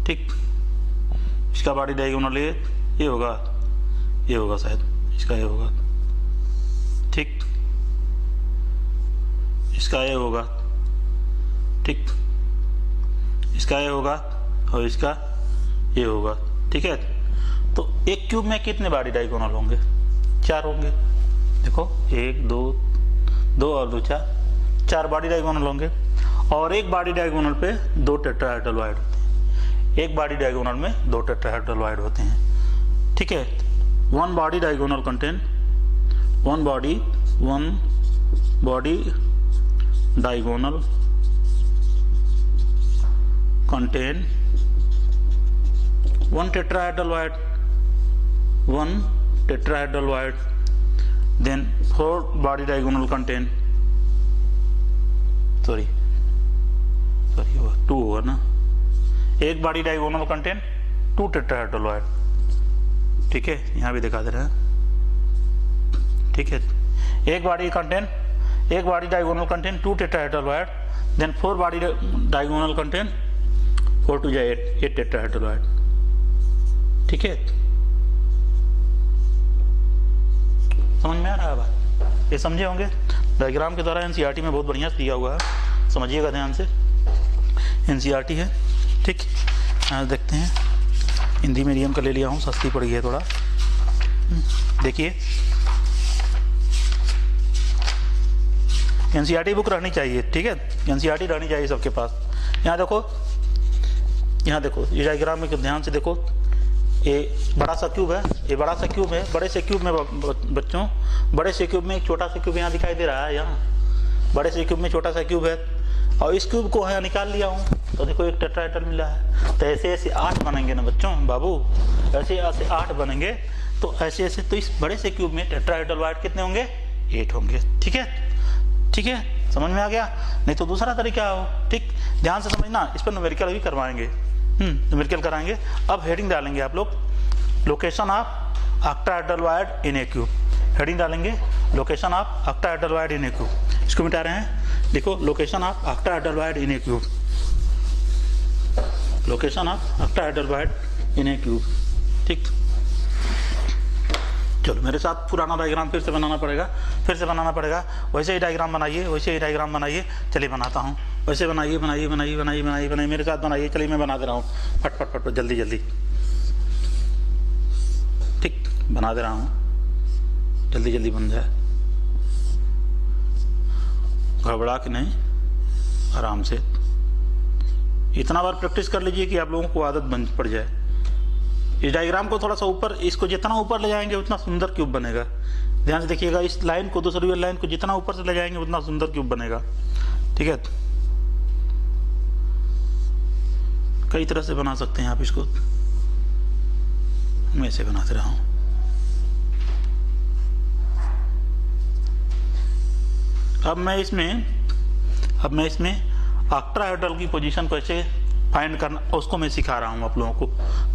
ठीक इसका बॉडी डायगोनल ये होगा शायद, इसका ये होगा, ठीक, इसका ये होगा, ठीक, इसका ये होगा और इसका ये होगा, ठीक है। तो एक क्यूब में कितने बॉडी डायगोनल होंगे? 4 होंगे। देखो 1 2 2 और 2 4 बॉडी डायगोनल होंगे। और एक बॉडी डायगोनल पे 2 टेट्राहेड्रल होते हैं। एक बॉडी डायगोनल में 2 टेट्राहेड्रल होते हैं, ठीक है। One body diagonal contain one body diagonal contain one tetrahedral wire, then 4 body diagonal contain, sorry 2 होगा ना, एक body diagonal contain 2 tetrahedral void, ठीक है, यहाँ भी दिखा दे रहे हैं, ठीक है। एक body diagonal contain 2 tetrahedral void, then 4 body diagonal contain 4 to 8 tetrahedral void, ठीक है। समझ में आ रहा है बात? ये समझे होंगे, डायग्राम के द्वारा एनसीईआरटी में बहुत बढ़िया दिया हुआ है, समझिएगा ध्यान से, एनसीईआरटी है, ठीक। आज देखते हैं, हिंदी मीडियम का ले लिया हूँ, सस्ती पड़ गई है थोड़ा। देखिए एनसीईआरटी बुक रहनी चाहिए, ठीक है, एनसीईआरटी रहनी चाहिए सबके पास। यहाँ देखो ये डायग्राम में ध्यान से देखो, ये बड़ा सा क्यूब है, ये बड़ा सा क्यूब है, बड़े से क्यूब में बच्चों, बड़े से क्यूब में एक छोटा सा क्यूब यहाँ दिखाई दे रहा है, यहाँ बड़े से क्यूब में छोटा सा क्यूब है, और इस क्यूब को यहाँ निकाल लिया हूँ तो देखो एक टेट्राहेड्रल मिला है। तो ऐसे ऐसे 8 बनेंगे ना बच्चों, बाबू ऐसे ऐसे 8 बनेंगे, तो ऐसे ऐसे, तो इस बड़े से क्यूब में टेट्राहेड्रल वायर कितने होंगे? 8 होंगे, ठीक है, ठीक है, समझ में आ गया? नहीं तो दूसरा तरीका हो, ठीक, ध्यान से समझना, इस पर न्यूमेरिकल भी करवाएंगे, न्यूमेरिकल कराएंगे। अब हेडिंग डालेंगे आप लोग, location of octahedral void in a cube, heading डालेंगे location of octahedral void in a cube. इसको मिटा रहे हैं, देखो location of octahedral void in a cube, location of octahedral void in a cube, ठीक। चलो मेरे साथ पुराना डायग्राम फिर से बनाना पड़ेगा, वैसे ही डायग्राम बनाइए, चलिए बनाता हूँ, वैसे बनाइए, मेरे साथ बनाइए, चलिए मैं बना दे रहा हूँ, फट जल्दी, ठीक, बना दे रहा हूँ, जल्दी बन जाए, घबरा के नहीं, आराम से। इतना बार प्रैक्टिस कर लीजिए कि आप लोगों को आदत बन पड़ जाए। इस डायग्राम को थोड़ा सा ऊपर, इसको जितना ऊपर ले जाएंगे उतना सुंदर क्यूब बनेगा। ध्यान से देखिएगा, इस लाइन को, दूसरी वाली लाइन को जितना ऊपर से ले जाएंगे उतना सुंदर क्यूब बनेगा, ठीक है। कई तरह से बना सकते हैं आप इसको, मैं ऐसे बनाते रहा हूं। अब मैं इसमें ऑक्टाहेड्रल की पोजीशन को ऐसे फाइंड करना, उसको मैं सिखा रहा हूँ आप लोगों को।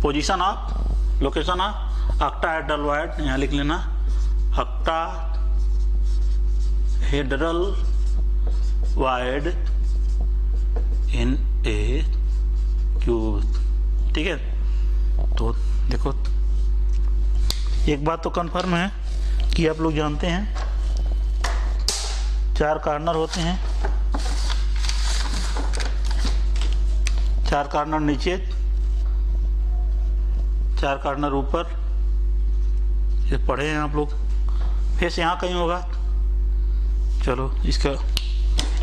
Position of, location of octahedral wire, यहाँ लिख लेना, octahedral void in a cube, ठीक है। तो देखो एक बात तो कंफर्म है कि आप लोग जानते हैं 4 कॉर्नर होते हैं, 4 कॉर्नर नीचे, 4 कॉर्नर ऊपर, ये पढ़े हैं आप लोग। फेस यहाँ कहीं होगा, चलो इसका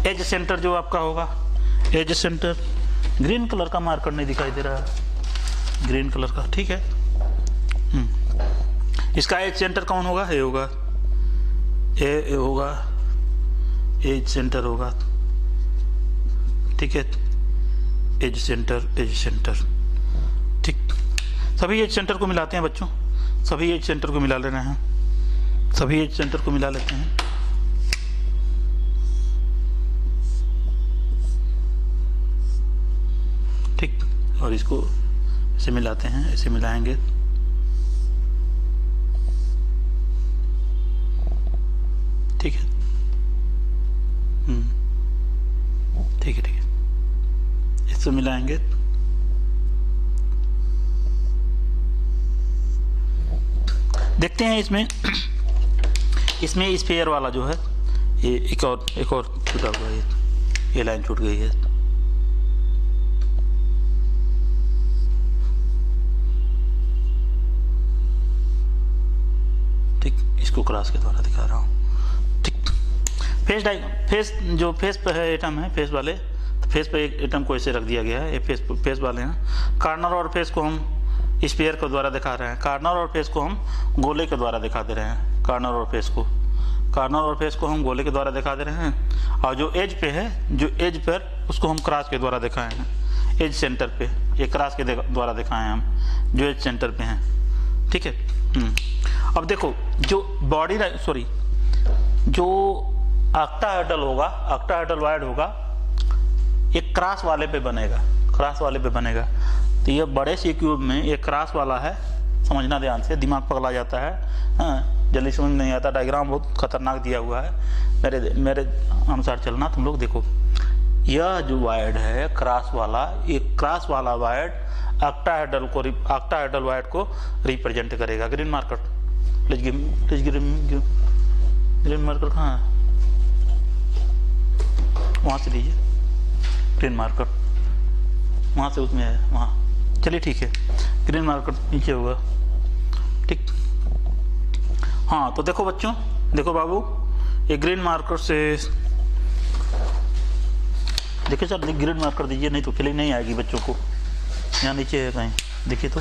एज सेंटर जो आपका होगा, एज सेंटर ग्रीन कलर का मार्कर नहीं दिखाई दे रहा है, ग्रीन कलर का, ठीक है। इसका एज सेंटर कौन होगा? ए होगा, ए होगा, एज सेंटर होगा, ठीक है, एज सेंटर, ठीक। सभी एज सेंटर को मिलाते हैं बच्चों, सभी एज सेंटर को मिला लेना है, सभी एज सेंटर को मिला लेते हैं, ठीक। और इसको ऐसे मिलाते हैं, ऐसे मिलाएंगे, ठीक है। ठीक है, ठीक है, इससे मिलाएंगे। देखते हैं इसमें स्फीयर वाला जो है ये एक और छूटा हुआ है, ये लाइन छूट गई है। ठीक, इसको क्रॉस के द्वारा दिखा रहा हूँ। ठीक, फेस पे है एटम है, फेस वाले, तो फेस पे एक एटम को ऐसे रख दिया गया है, ये फेस वाले हैं। कार्नर और फेस को हम स्फीयर के द्वारा दिखा रहे हैं, कार्नर और फेस को हम गोले के द्वारा दिखा दे रहे हैं। कार्नर और फेस को हम गोले के द्वारा दिखा दे रहे हैं। और जो एज पे है, जो एज पर, उसको हम क्रॉस के द्वारा दिखाए हैं। एज सेंटर पे ये क्रॉस के द्वारा दिखाए हैं हम, जो एज सेंटर पे हैं। ठीक है। अब देखो, जो जो ऑक्टाहेड्रल होगा, ऑक्टाहेड्रल वायड होगा, एक क्रॉस वाले पे बनेगा। तो ये बड़े से क्यूब में एक क्रॉस वाला है, समझना ध्यान से, दिमाग पगला जाता है, हाँ, जल्दी समझ नहीं आता। डायग्राम बहुत खतरनाक दिया हुआ है, मेरे अनुसार चलना तुम लोग। देखो, यह जो वायड है क्रॉस वाला, एक क्रॉस वाला वायड ऑक्टाहेड्रल वायड को रिप्रेजेंट करेगा। Green marker please green marker कहाँ है? वहाँ से लीजिए ग्रीन मार्कर, वहाँ से उसमें है, वहाँ। चलिए ठीक है, ग्रीन मार्कर नीचे होगा। ठीक, हाँ। तो देखो बच्चों, देखो बाबू, ये ग्रीन मार्कर से देखिए सर, ग्रीन मार्कर दीजिए, नहीं तो फीलिंग नहीं आएगी बच्चों को। यहाँ नीचे है कहीं, देखिए तो।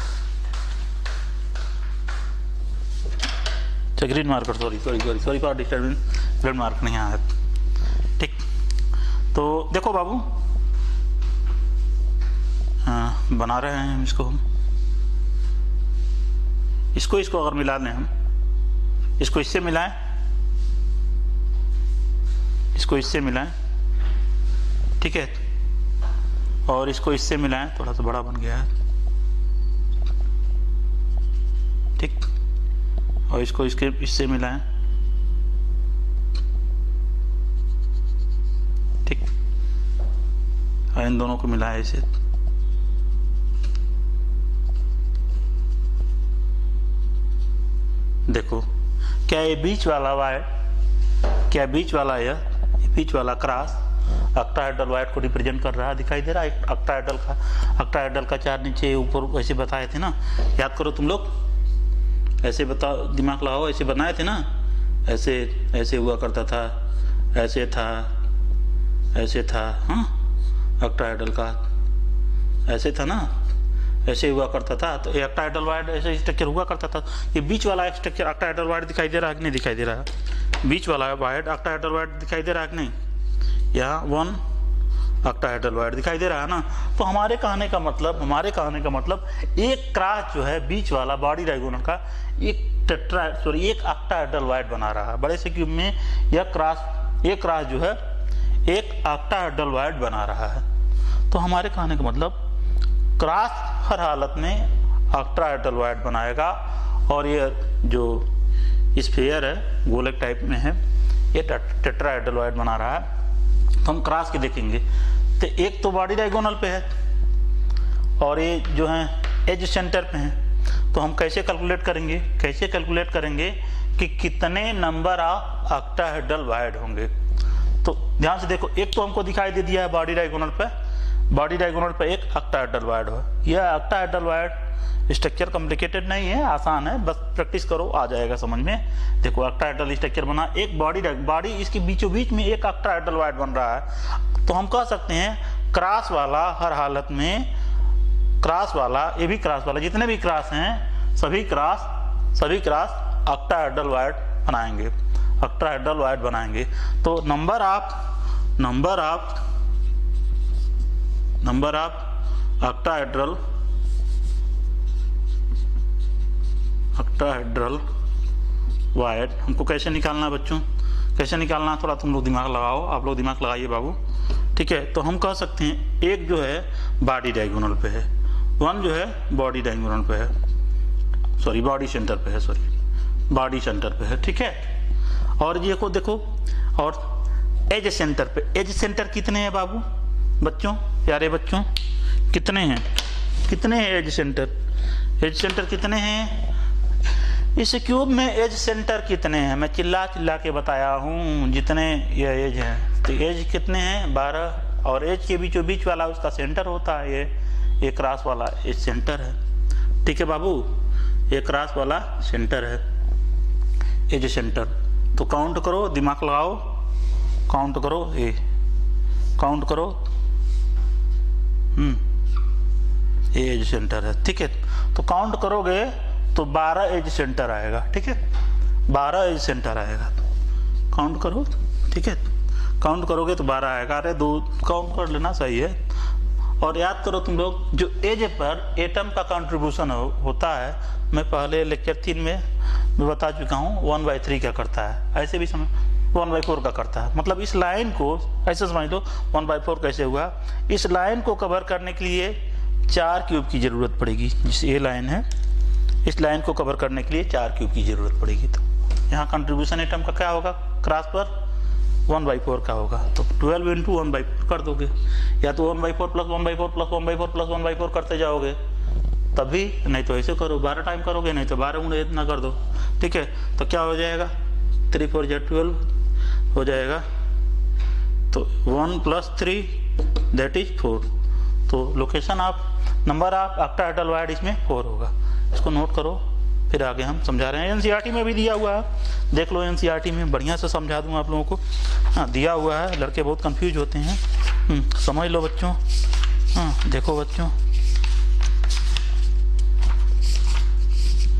अच्छा, green marker, sorry for disturbing, green marker नहीं आया। ठीक, तो देखो बाबू, हाँ, बना रहे हैं हम इसको अगर मिला लें हम, इसको इससे मिलाएं, ठीक है, और इसको इससे मिलाएं, थोड़ा सा बड़ा बन गया है। ठीक, और इसको इससे मिलाएं। ठीक, और इन दोनों को मिलाएं इसे। देखो, क्या ये बीच वाला क्रॉस ऑक्टाहेड्रल वायड को रिप्रेजेंट कर रहा है, दिखाई दे रहा है। ऑक्टाहेड्रल का चार नीचे ऊपर ऐसे बताए थे ना, याद करो तुम लोग, ऐसे बताओ, दिमाग लगाओ, ऐसे बनाए थे ना, ऐसे हुआ करता था, ऐसे था, हाँ, ऑक्टाहेड्रल का ऐसे था ना, ऐसे हुआ करता था। तो ये ऑक्टाहेड्रल वायड ऐसे स्ट्रक्चर हुआ करता था। ये बीच वाला स्ट्रक्चर ऑक्टाहेड्रल वायड दिखाई दे रहा है कि नहीं दिखाई दे रहा है? बीच वाला वायड ऑक्टाहेड्रल वायड दिखाई दे रहा है कि नहीं? यहाँ 1 ऑक्टाहेड्रल वायड दिखाई दे रहा है ना। तो हमारे कहने का मतलब एक क्रॉस जो है बीच वाला बॉडी डायगोनल का, एक ऑक्टाहेड्रल वायड बना रहा है। बड़े से क्यूब में यह क्रॉस जो है एक ऑक्टाहेड्रल वायड बना रहा है। तो हमारे कहने का मतलब क्रॉस हर हालत में ऑक्टाहेड्रल वायड बनाएगा, और ये जो स्फीयर है गोलक टाइप में है, ये टेट्राहेड्रल वायड बना रहा है। तो हम क्रॉस के देखेंगे, तो एक तो बॉडी डायगोनल पे है और ये जो है एज सेंटर पे है। तो हम कैसे कैलकुलेट करेंगे कि कितने नंबर ऑफ ऑक्टाहेड्रल वायड होंगे। तो ध्यान से देखो, एक तो हमको दिखाई दे दिया है बॉडी डायगोनल पे एक ऑक्टाहेड्रल वायड हो। यह ऑक्टाहेड्रल वायड स्ट्रक्चर कॉम्प्लिकेटेड नहीं है, आसान है, बस प्रैक्टिस करो, आ जाएगा समझ में। देखो, ऑक्टाहेड्रल स्ट्रक्चर बना, एक बॉडी इसके बीचों बीच में एक ऑक्टाहेड्रल वायड बन रहा है। तो हम कह सकते हैं क्रॉस वाला हर हालत में, ये भी क्रॉस वाला, जितने भी क्रॉस हैं सभी क्रॉस ऑक्टाहेड्रल वायड बनाएंगे। तो नंबर ऑफ ऑक्टाहेड्रल वायड हमको कैसे निकालना है बच्चों, कैसे निकालना है? थोड़ा तुम लोग दिमाग लगाओ, आप लोग दिमाग लगाइए बाबू। ठीक है, तो हम कह सकते हैं एक जो है बॉडी डायगोनल पे है 1 जो है बॉडी डायगोनल पे है, सॉरी बॉडी सेंटर पे है, सॉरी बॉडी सेंटर पे है, ठीक है। और ये को देखो, और एज सेंटर पे, एज सेंटर कितने हैं बाबू बच्चों, प्यारे बच्चों, कितने हैं, कितने हैं एज सेंटर, एज सेंटर कितने हैं इस क्यूब में, एज सेंटर कितने हैं, मैं चिल्ला चिल्ला के बताया हूँ जितने ये एज हैं। तो एज कितने हैं 12, और एज के बीचों बीच वाला उसका सेंटर होता है, ये क्रॉस वाला एज सेंटर है, ठीक है बाबू, ये क्रॉस वाला सेंटर है एज सेंटर। तो काउंट करो, दिमाग लगाओ, काउंट करो, ये काउंट करो, ये एज सेंटर है, ठीक है। तो काउंट करोगे तो 12 एज सेंटर आएगा, ठीक है, 12 एज सेंटर आएगा, काउंट करो, ठीक है, काउंट करोगे तो 12 आएगा। अरे 2 काउंट कर लेना सही है। और याद करो तुम लोग, जो एज पर एटम का कंट्रीब्यूशन होता है, मैं पहले लेक्चर 3 में मैं बता चुका हूँ, 1/3 का करता है, ऐसे भी समझ 1/4 का करता है। मतलब इस लाइन को ऐसे समझ लो 1/4 कैसे हुआ, इस लाइन को कवर करने के लिए 4 क्यूब की ज़रूरत पड़ेगी, जिस ये लाइन है, इस लाइन को कवर करने के लिए 4 क्यूब की ज़रूरत पड़ेगी। तो यहाँ कंट्रीब्यूशन एटम का क्या होगा, क्रॉस पर 1/4 का होगा, तो 12 × 1/4 कर दोगे, या तो 1/4 + 1/4 + 1/4 + 1/4 करते जाओगे तभी, नहीं तो ऐसे करो 12 टाइम करोगे, नहीं तो 12 × इतना कर दो, ठीक है। तो क्या हो जाएगा, 3 × 4 = 12 हो जाएगा, तो 1 + 3 = 4। तो location of number of octahedral इसमें 4 होगा, इसको नोट करो, फिर आगे हम समझा रहे हैं। एनसीईआरटी में भी दिया हुआ है, देख लो, एनसीईआरटी में बढ़िया से समझा दूँ आप लोगों को, हाँ दिया हुआ है, लड़के बहुत कंफ्यूज होते हैं, समझ लो बच्चों, हाँ देखो बच्चों,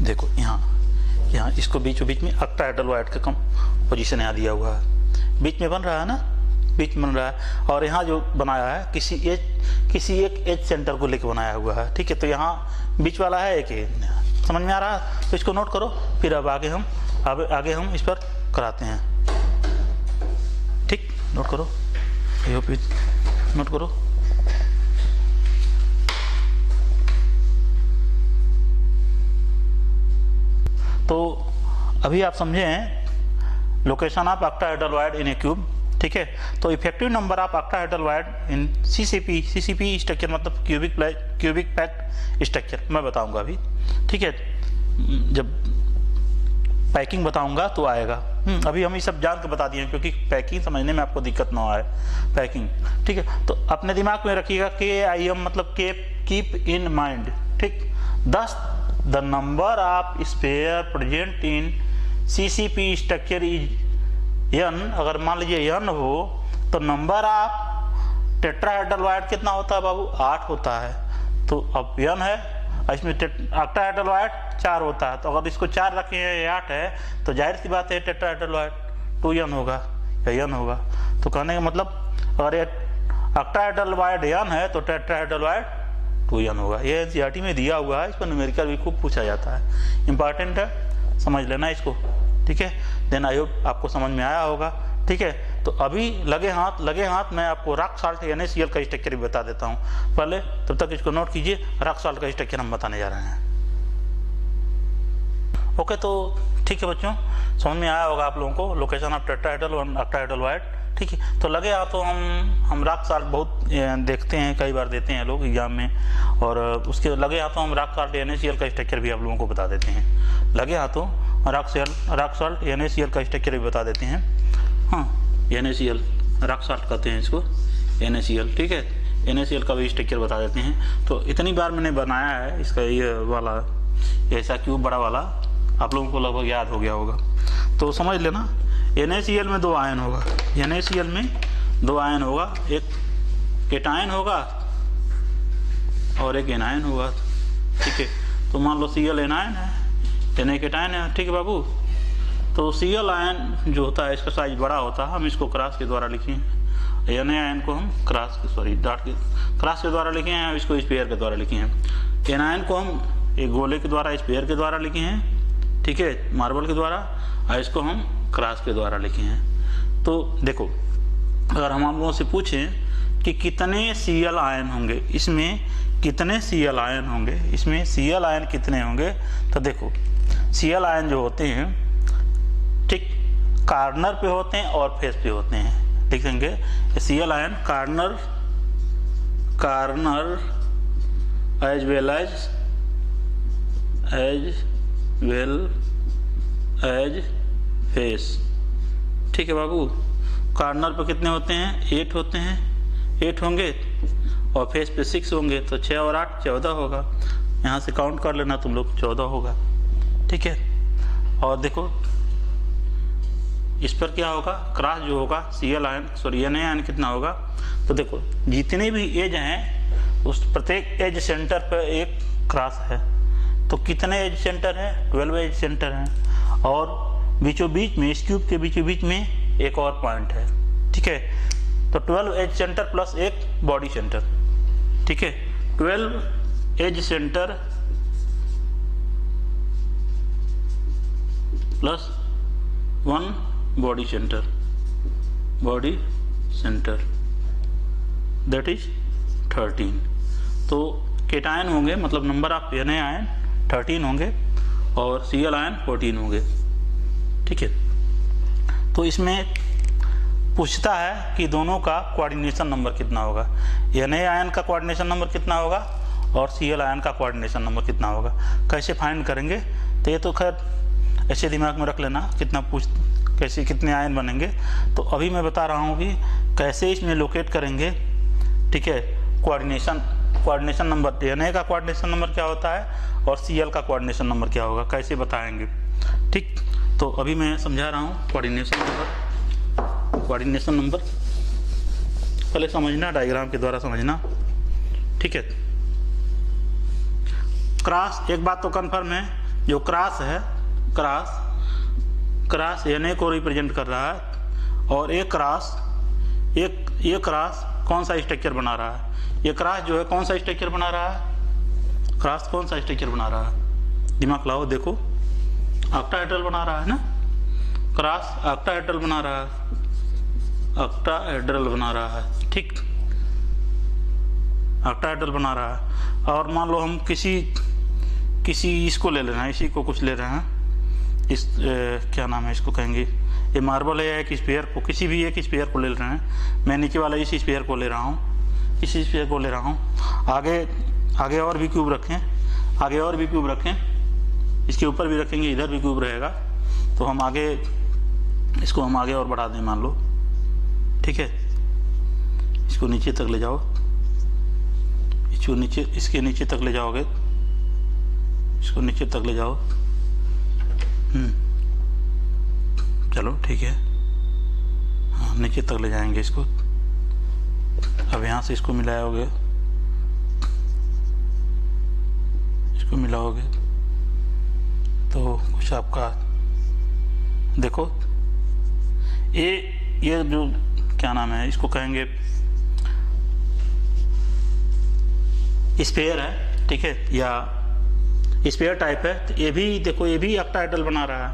देखो यहाँ इसको बीचों बीच में ऑक्टाहेड्रल का कम पोजीशन यहाँ दिया हुआ है, बीच में बन रहा है ना, बीच में बन रहा है, और यहाँ जो बनाया है किसी एक एज सेंटर को लेकर बनाया हुआ है, ठीक है। तो यहाँ बीच वाला है एक, समझ में आ रहा है, तो इसको नोट करो, फिर अब आगे हम इस पर कराते हैं, ठीक, नोट करो, नोट करो। तो अभी आप समझे हैं location of octahedral in a cube, ठीक है। तो effective number of octahedral in CCP structure, मतलब क्यूबिक पैक्ड स्ट्रक्चर, मैं बताऊंगा अभी, ठीक है, जब पैकिंग बताऊंगा तो आएगा। अभी हम ये सब जान के बता दिए, क्योंकि पैकिंग समझने में आपको दिक्कत ना आए, पैकिंग, ठीक है। तो अपने दिमाग में रखिएगा KIM मतलब कीप इन माइंड, ठीक। 10 the number of sphere present in CCP structure is n, अगर मान लीजिए n हो तो नंबर ऑफ टेट्राहेड्रल कितना होता है बाबू, 8 होता है। तो अब n है, इसमें ऑक्टाहेड्रल 4 होता है, तो अगर इसको 4 रखे हैं 8 है, तो जाहिर सी बात है टेट्राहेड्रल 2n होगा या n होगा। तो कहने का मतलब अगर ये ऑक्टाहेड्रल n है तो टेट्राहेड्रल 2n होगा। ये एनसीईआरटी में दिया हुआ है, इस पर न्यूमेरिकल भी खूब पूछा जाता है, इंपॉर्टेंट है, समझ लेना इसको, ठीक है। देन आई होप आपको समझ में आया होगा, ठीक है। तो अभी लगे हाथ मैं आपको रॉक साल्ट NaCl का स्ट्रक्चर भी बता देता हूँ, पहले तब तक इसको नोट कीजिए, रॉक साल्ट का स्ट्रक्चर हम बताने जा रहे हैं। ओके, तो ठीक है बच्चों, समझ में आया होगा आप लोगों को लोकेशन ऑफ टेट्राहेड्रल और ऑक्टाहेड्रल, ठीक है। तो लगे हाथ तो हम रॉक साल्ट बहुत देखते हैं, कई बार देते हैं लोग एग्जाम में, और उसके लगे हाथों हम रॉक साल्ट NaCl का स्ट्रक्चर भी आप लोगों को बता देते हैं, लगे हाथों रॉक साल्ट NaCl का स्ट्रक्चर भी बता देते हैं। हाँ, NaCl रॉक साल्ट कहते हैं इसको, NaCl, ठीक है, NaCl का भी स्ट्रक्चर बता देते हैं। तो इतनी बार मैंने बनाया है इसका, ये वाला ऐसा क्यूब बड़ा वाला आप लोगों को लगभग याद हो गया होगा। तो समझ लेना, NaCl में 2 आयन होगा, NaCl में 2 आयन होगा, एक केटायन होगा और एक एनायन होगा, ठीक है। तो मान लो Cl एनायन है, Na केटायन है, ठीक है बाबू। तो Cl आयन जो होता है इसका साइज बड़ा होता है, हम इसको क्रॉस के द्वारा लिखे हैं, Na आयन को हम क्रॉस के द्वारा लिखे हैं, इसको स्पेयर के द्वारा लिखे हैं। एनायन को हम एक गोले के द्वारा, स्पेयर के द्वारा लिखे हैं, ठीक है, मार्बल के द्वारा, और इसको हम क्रॉस के द्वारा लिखे हैं। तो देखो, अगर हम आप लोगों से पूछें कि कितने Cl आयन होंगे, इसमें कितने Cl आयन होंगे, इसमें Cl आयन कितने होंगे। तो देखो Cl आयन जो होते हैं, ठीक, कार्नर पे होते हैं और फेस पे होते हैं। लिखेंगे Cl ion corner as well as face. ठीक है बाबू, कार्नर पे कितने होते हैं, 8 होते हैं, 8 होंगे, और फेस पे 6 होंगे, तो 6 और 8 14 होगा। यहाँ से काउंट कर लेना तुम लोग, 14 होगा। ठीक है, और देखो इस पर क्या होगा, क्रॉस जो होगा Cl ion sorry Na ion कितना होगा। तो देखो जितने भी एज हैं उस प्रत्येक एज सेंटर पर एक क्रॉस है। तो कितने एज सेंटर है, 12 एज सेंटर हैं, और बीचों बीच में, इस क्यूब के बीचों बीच में एक और पॉइंट है। ठीक है, तो 12 एज सेंटर प्लस एक बॉडी सेंटर। ठीक है, 12 edge centre plus 1 body centre that is 13। तो केटायन होंगे, मतलब नंबर ऑफ Na आयन 13 होंगे और Cl आयन 14 होंगे। ठीक है, तो इसमें पूछता है कि दोनों का कोऑर्डिनेशन नंबर कितना होगा, Na आयन का कोऑर्डिनेशन नंबर कितना होगा और Cl आयन का कोऑर्डिनेशन नंबर कितना होगा। कैसे फाइंड करेंगे, तो ये तो खैर ऐसे दिमाग में रख लेना, कैसे कितने आयन बनेंगे। तो अभी मैं बता रहा हूँ कि कैसे इसमें लोकेट करेंगे। ठीक है, कोऑर्डिनेशन नंबर, Na का कोऑर्डिनेशन नंबर क्या होता है और Cl का कोऑर्डिनेशन नंबर क्या होगा, कैसे बताएंगे। ठीक, तो अभी मैं समझा रहा हूँ कोऑर्डिनेशन नंबर पहले समझना, डायग्राम के द्वारा समझना। ठीक है, क्रॉस, एक बात तो कन्फर्म है, जो क्रॉस है, क्रॉस Na को रिप्रेजेंट कर रहा है, और ये क्रॉस कौन सा स्ट्रक्चर बना रहा है, ये क्रॉस जो है कौन सा स्ट्रक्चर बना रहा है, क्रॉस कौन सा स्ट्रक्चर बना रहा है, दिमाग लाओ, देखो ऑक्टाहेड्रल बना रहा है ना, क्रॉस ऑक्टाहेड्रल बना रहा है। ठीक, ऑक्टाहेड्रल बना रहा है। और मान लो हम किसी इसको ले ले रहे हैं, इसी को कुछ ले रहे हैं, इस क्या नाम है, इसको कहेंगे, ये मार्बल है, एक स्फीयर को, किसी भी एक स्फीयर को ले रहे हैं। मैं नीचे वाला इस स्फीयर को ले रहा हूँ, इस स्फीयर को ले रहा हूँ। आगे और भी क्यूब रखें, इसके ऊपर भी रखेंगे, इधर भी क्यूब रहेगा। तो हम आगे इसको आगे और बढ़ा दें, मान लो। ठीक है, इसको नीचे तक ले जाओ, इसके नीचे तक ले जाओगे, इसको नीचे तक ले जाओ। चलो ठीक है, हाँ नीचे तक ले जाएंगे इसको। अब यहाँ से इसको मिलाओगे, तो कुछ आपका देखो, ये जो क्या नाम है, इसको कहेंगे स्फीयर है। ठीक है, या स्फीयर टाइप है। तो ये भी देखो, ये भी ऑक्टाहेड्रल बना रहा है,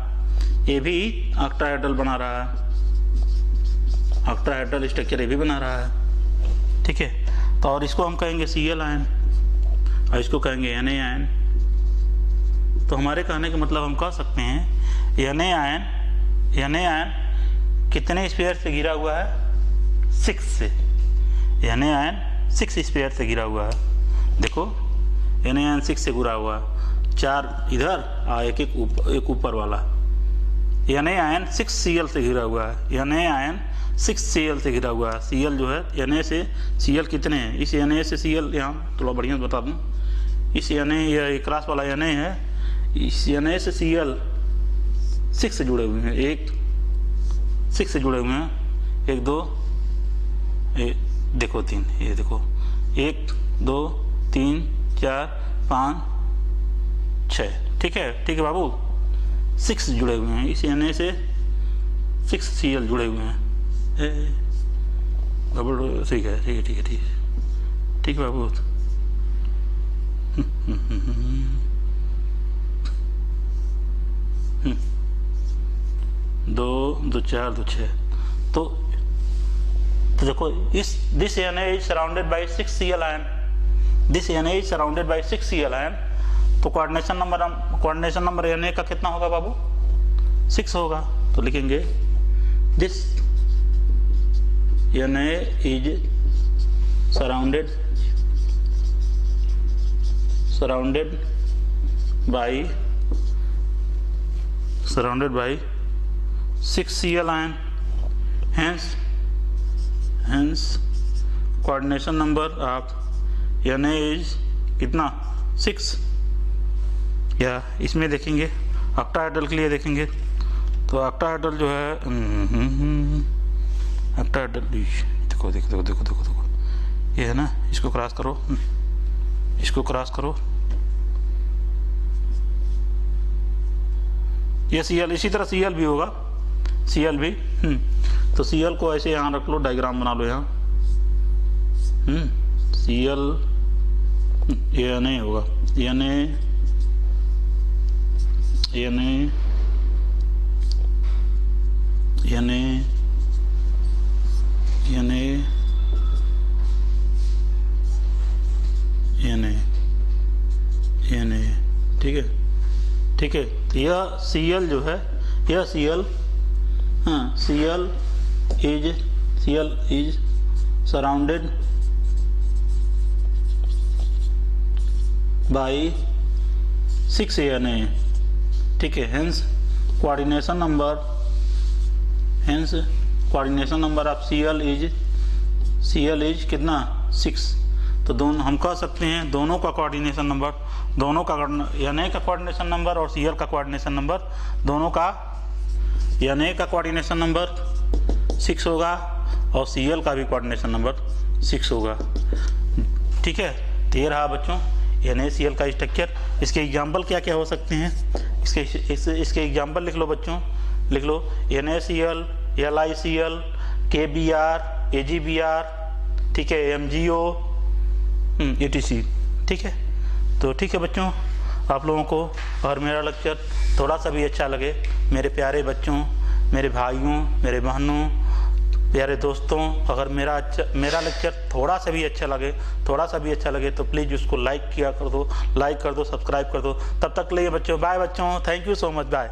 ऑक्टाहेड्रल स्ट्रक्चर ये भी बना रहा है। ठीक है, तो और इसको हम कहेंगे Cl आयन और इसको कहेंगे Na आयन। तो हमारे कहने का मतलब हम कह सकते हैं Na आयन कितने स्फीयर से घिरा हुआ है, 6 से। Na आयन 6 स्फीयर से घिरा हुआ है। देखो Na आयन 6 से घिरा हुआ है, 4 इधर और एक ऊपर वाला। Na आयन 6 Cl से घिरा हुआ है, Na आयन 6 Cl से घिरा हुआ है। Cl जो है, Na से Cl कितने हैं, इस Na से Cl यहाँ थोड़ा बढ़िया बता दूँ, इस Na या क्रॉस वाला Na है, इस Na से Cl 6 से जुड़े हुए हैं, 6 से जुड़े हुए हैं, 1 2 देखो 3, ये देखो 1 2 3 4 5 6। ठीक है बाबू, 6 जुड़े हुए हैं, इस Na से 6 Cl जुड़े हुए हैं। ठीक है बाबू। 2 2 4 2 6। तो तो देखो this Na is surrounded by 6 Cl ion, this Na is surrounded by 6 Cl ion. तो कोऑर्डिनेशन नंबर Na का कितना होगा बाबू? 6 होगा। तो लिखेंगे this Na is surrounded by 6 Cl ion, hence coordination number of Na is कितना? 6। या इसमें देखेंगे ऑक्टाहेड्रल के लिए देखेंगे तो ऑक्टाहेड्रल जो है ऑक्टाहेड्रल देखो ये है ना, इसको क्रॉस करो, इसको क्रॉस करो, ये Cl, इसी तरह Cl भी होगा, Cl भी तो Cl को ऐसे यहाँ रख लो, डायग्राम बना लो यहाँ, Cl ये नहीं होगा, ठीक है। यह Cl जो है, यह Cl is surrounded by 6 Na, ठीक है। Hence coordination number of Cl is कितना? 6। तो दोनों हम कह सकते हैं दोनों का कोऑर्डिनेशन नंबर, दोनों का Na का कोऑर्डिनेशन नंबर और Cl का कोऑर्डिनेशन नंबर, दोनों का Na का कोऑर्डिनेशन नंबर 6 होगा और Cl का भी कोऑर्डिनेशन नंबर 6 होगा, ठीक है। तो ये रहा बच्चों NaCl का स्ट्रक्चर। इसके एग्जाम्पल क्या क्या हो सकते हैं, इसके एग्जाम्पल लिख लो बच्चों, लिख लो NaCl, LiCl, KBr, AgBr, ठीक है, MgO, etc, ठीक है। तो ठीक है बच्चों, आप लोगों को और मेरा लेक्चर थोड़ा सा भी अच्छा लगे, मेरे प्यारे बच्चों, मेरे भाइयों, मेरे बहनों, प्यारे दोस्तों, अगर मेरा लेक्चर थोड़ा सा भी अच्छा लगे तो प्लीज़ उसको लाइक कर दो, सब्सक्राइब कर दो। तब तक के लिए बच्चों बाय बच्चों, thank you so much, bye.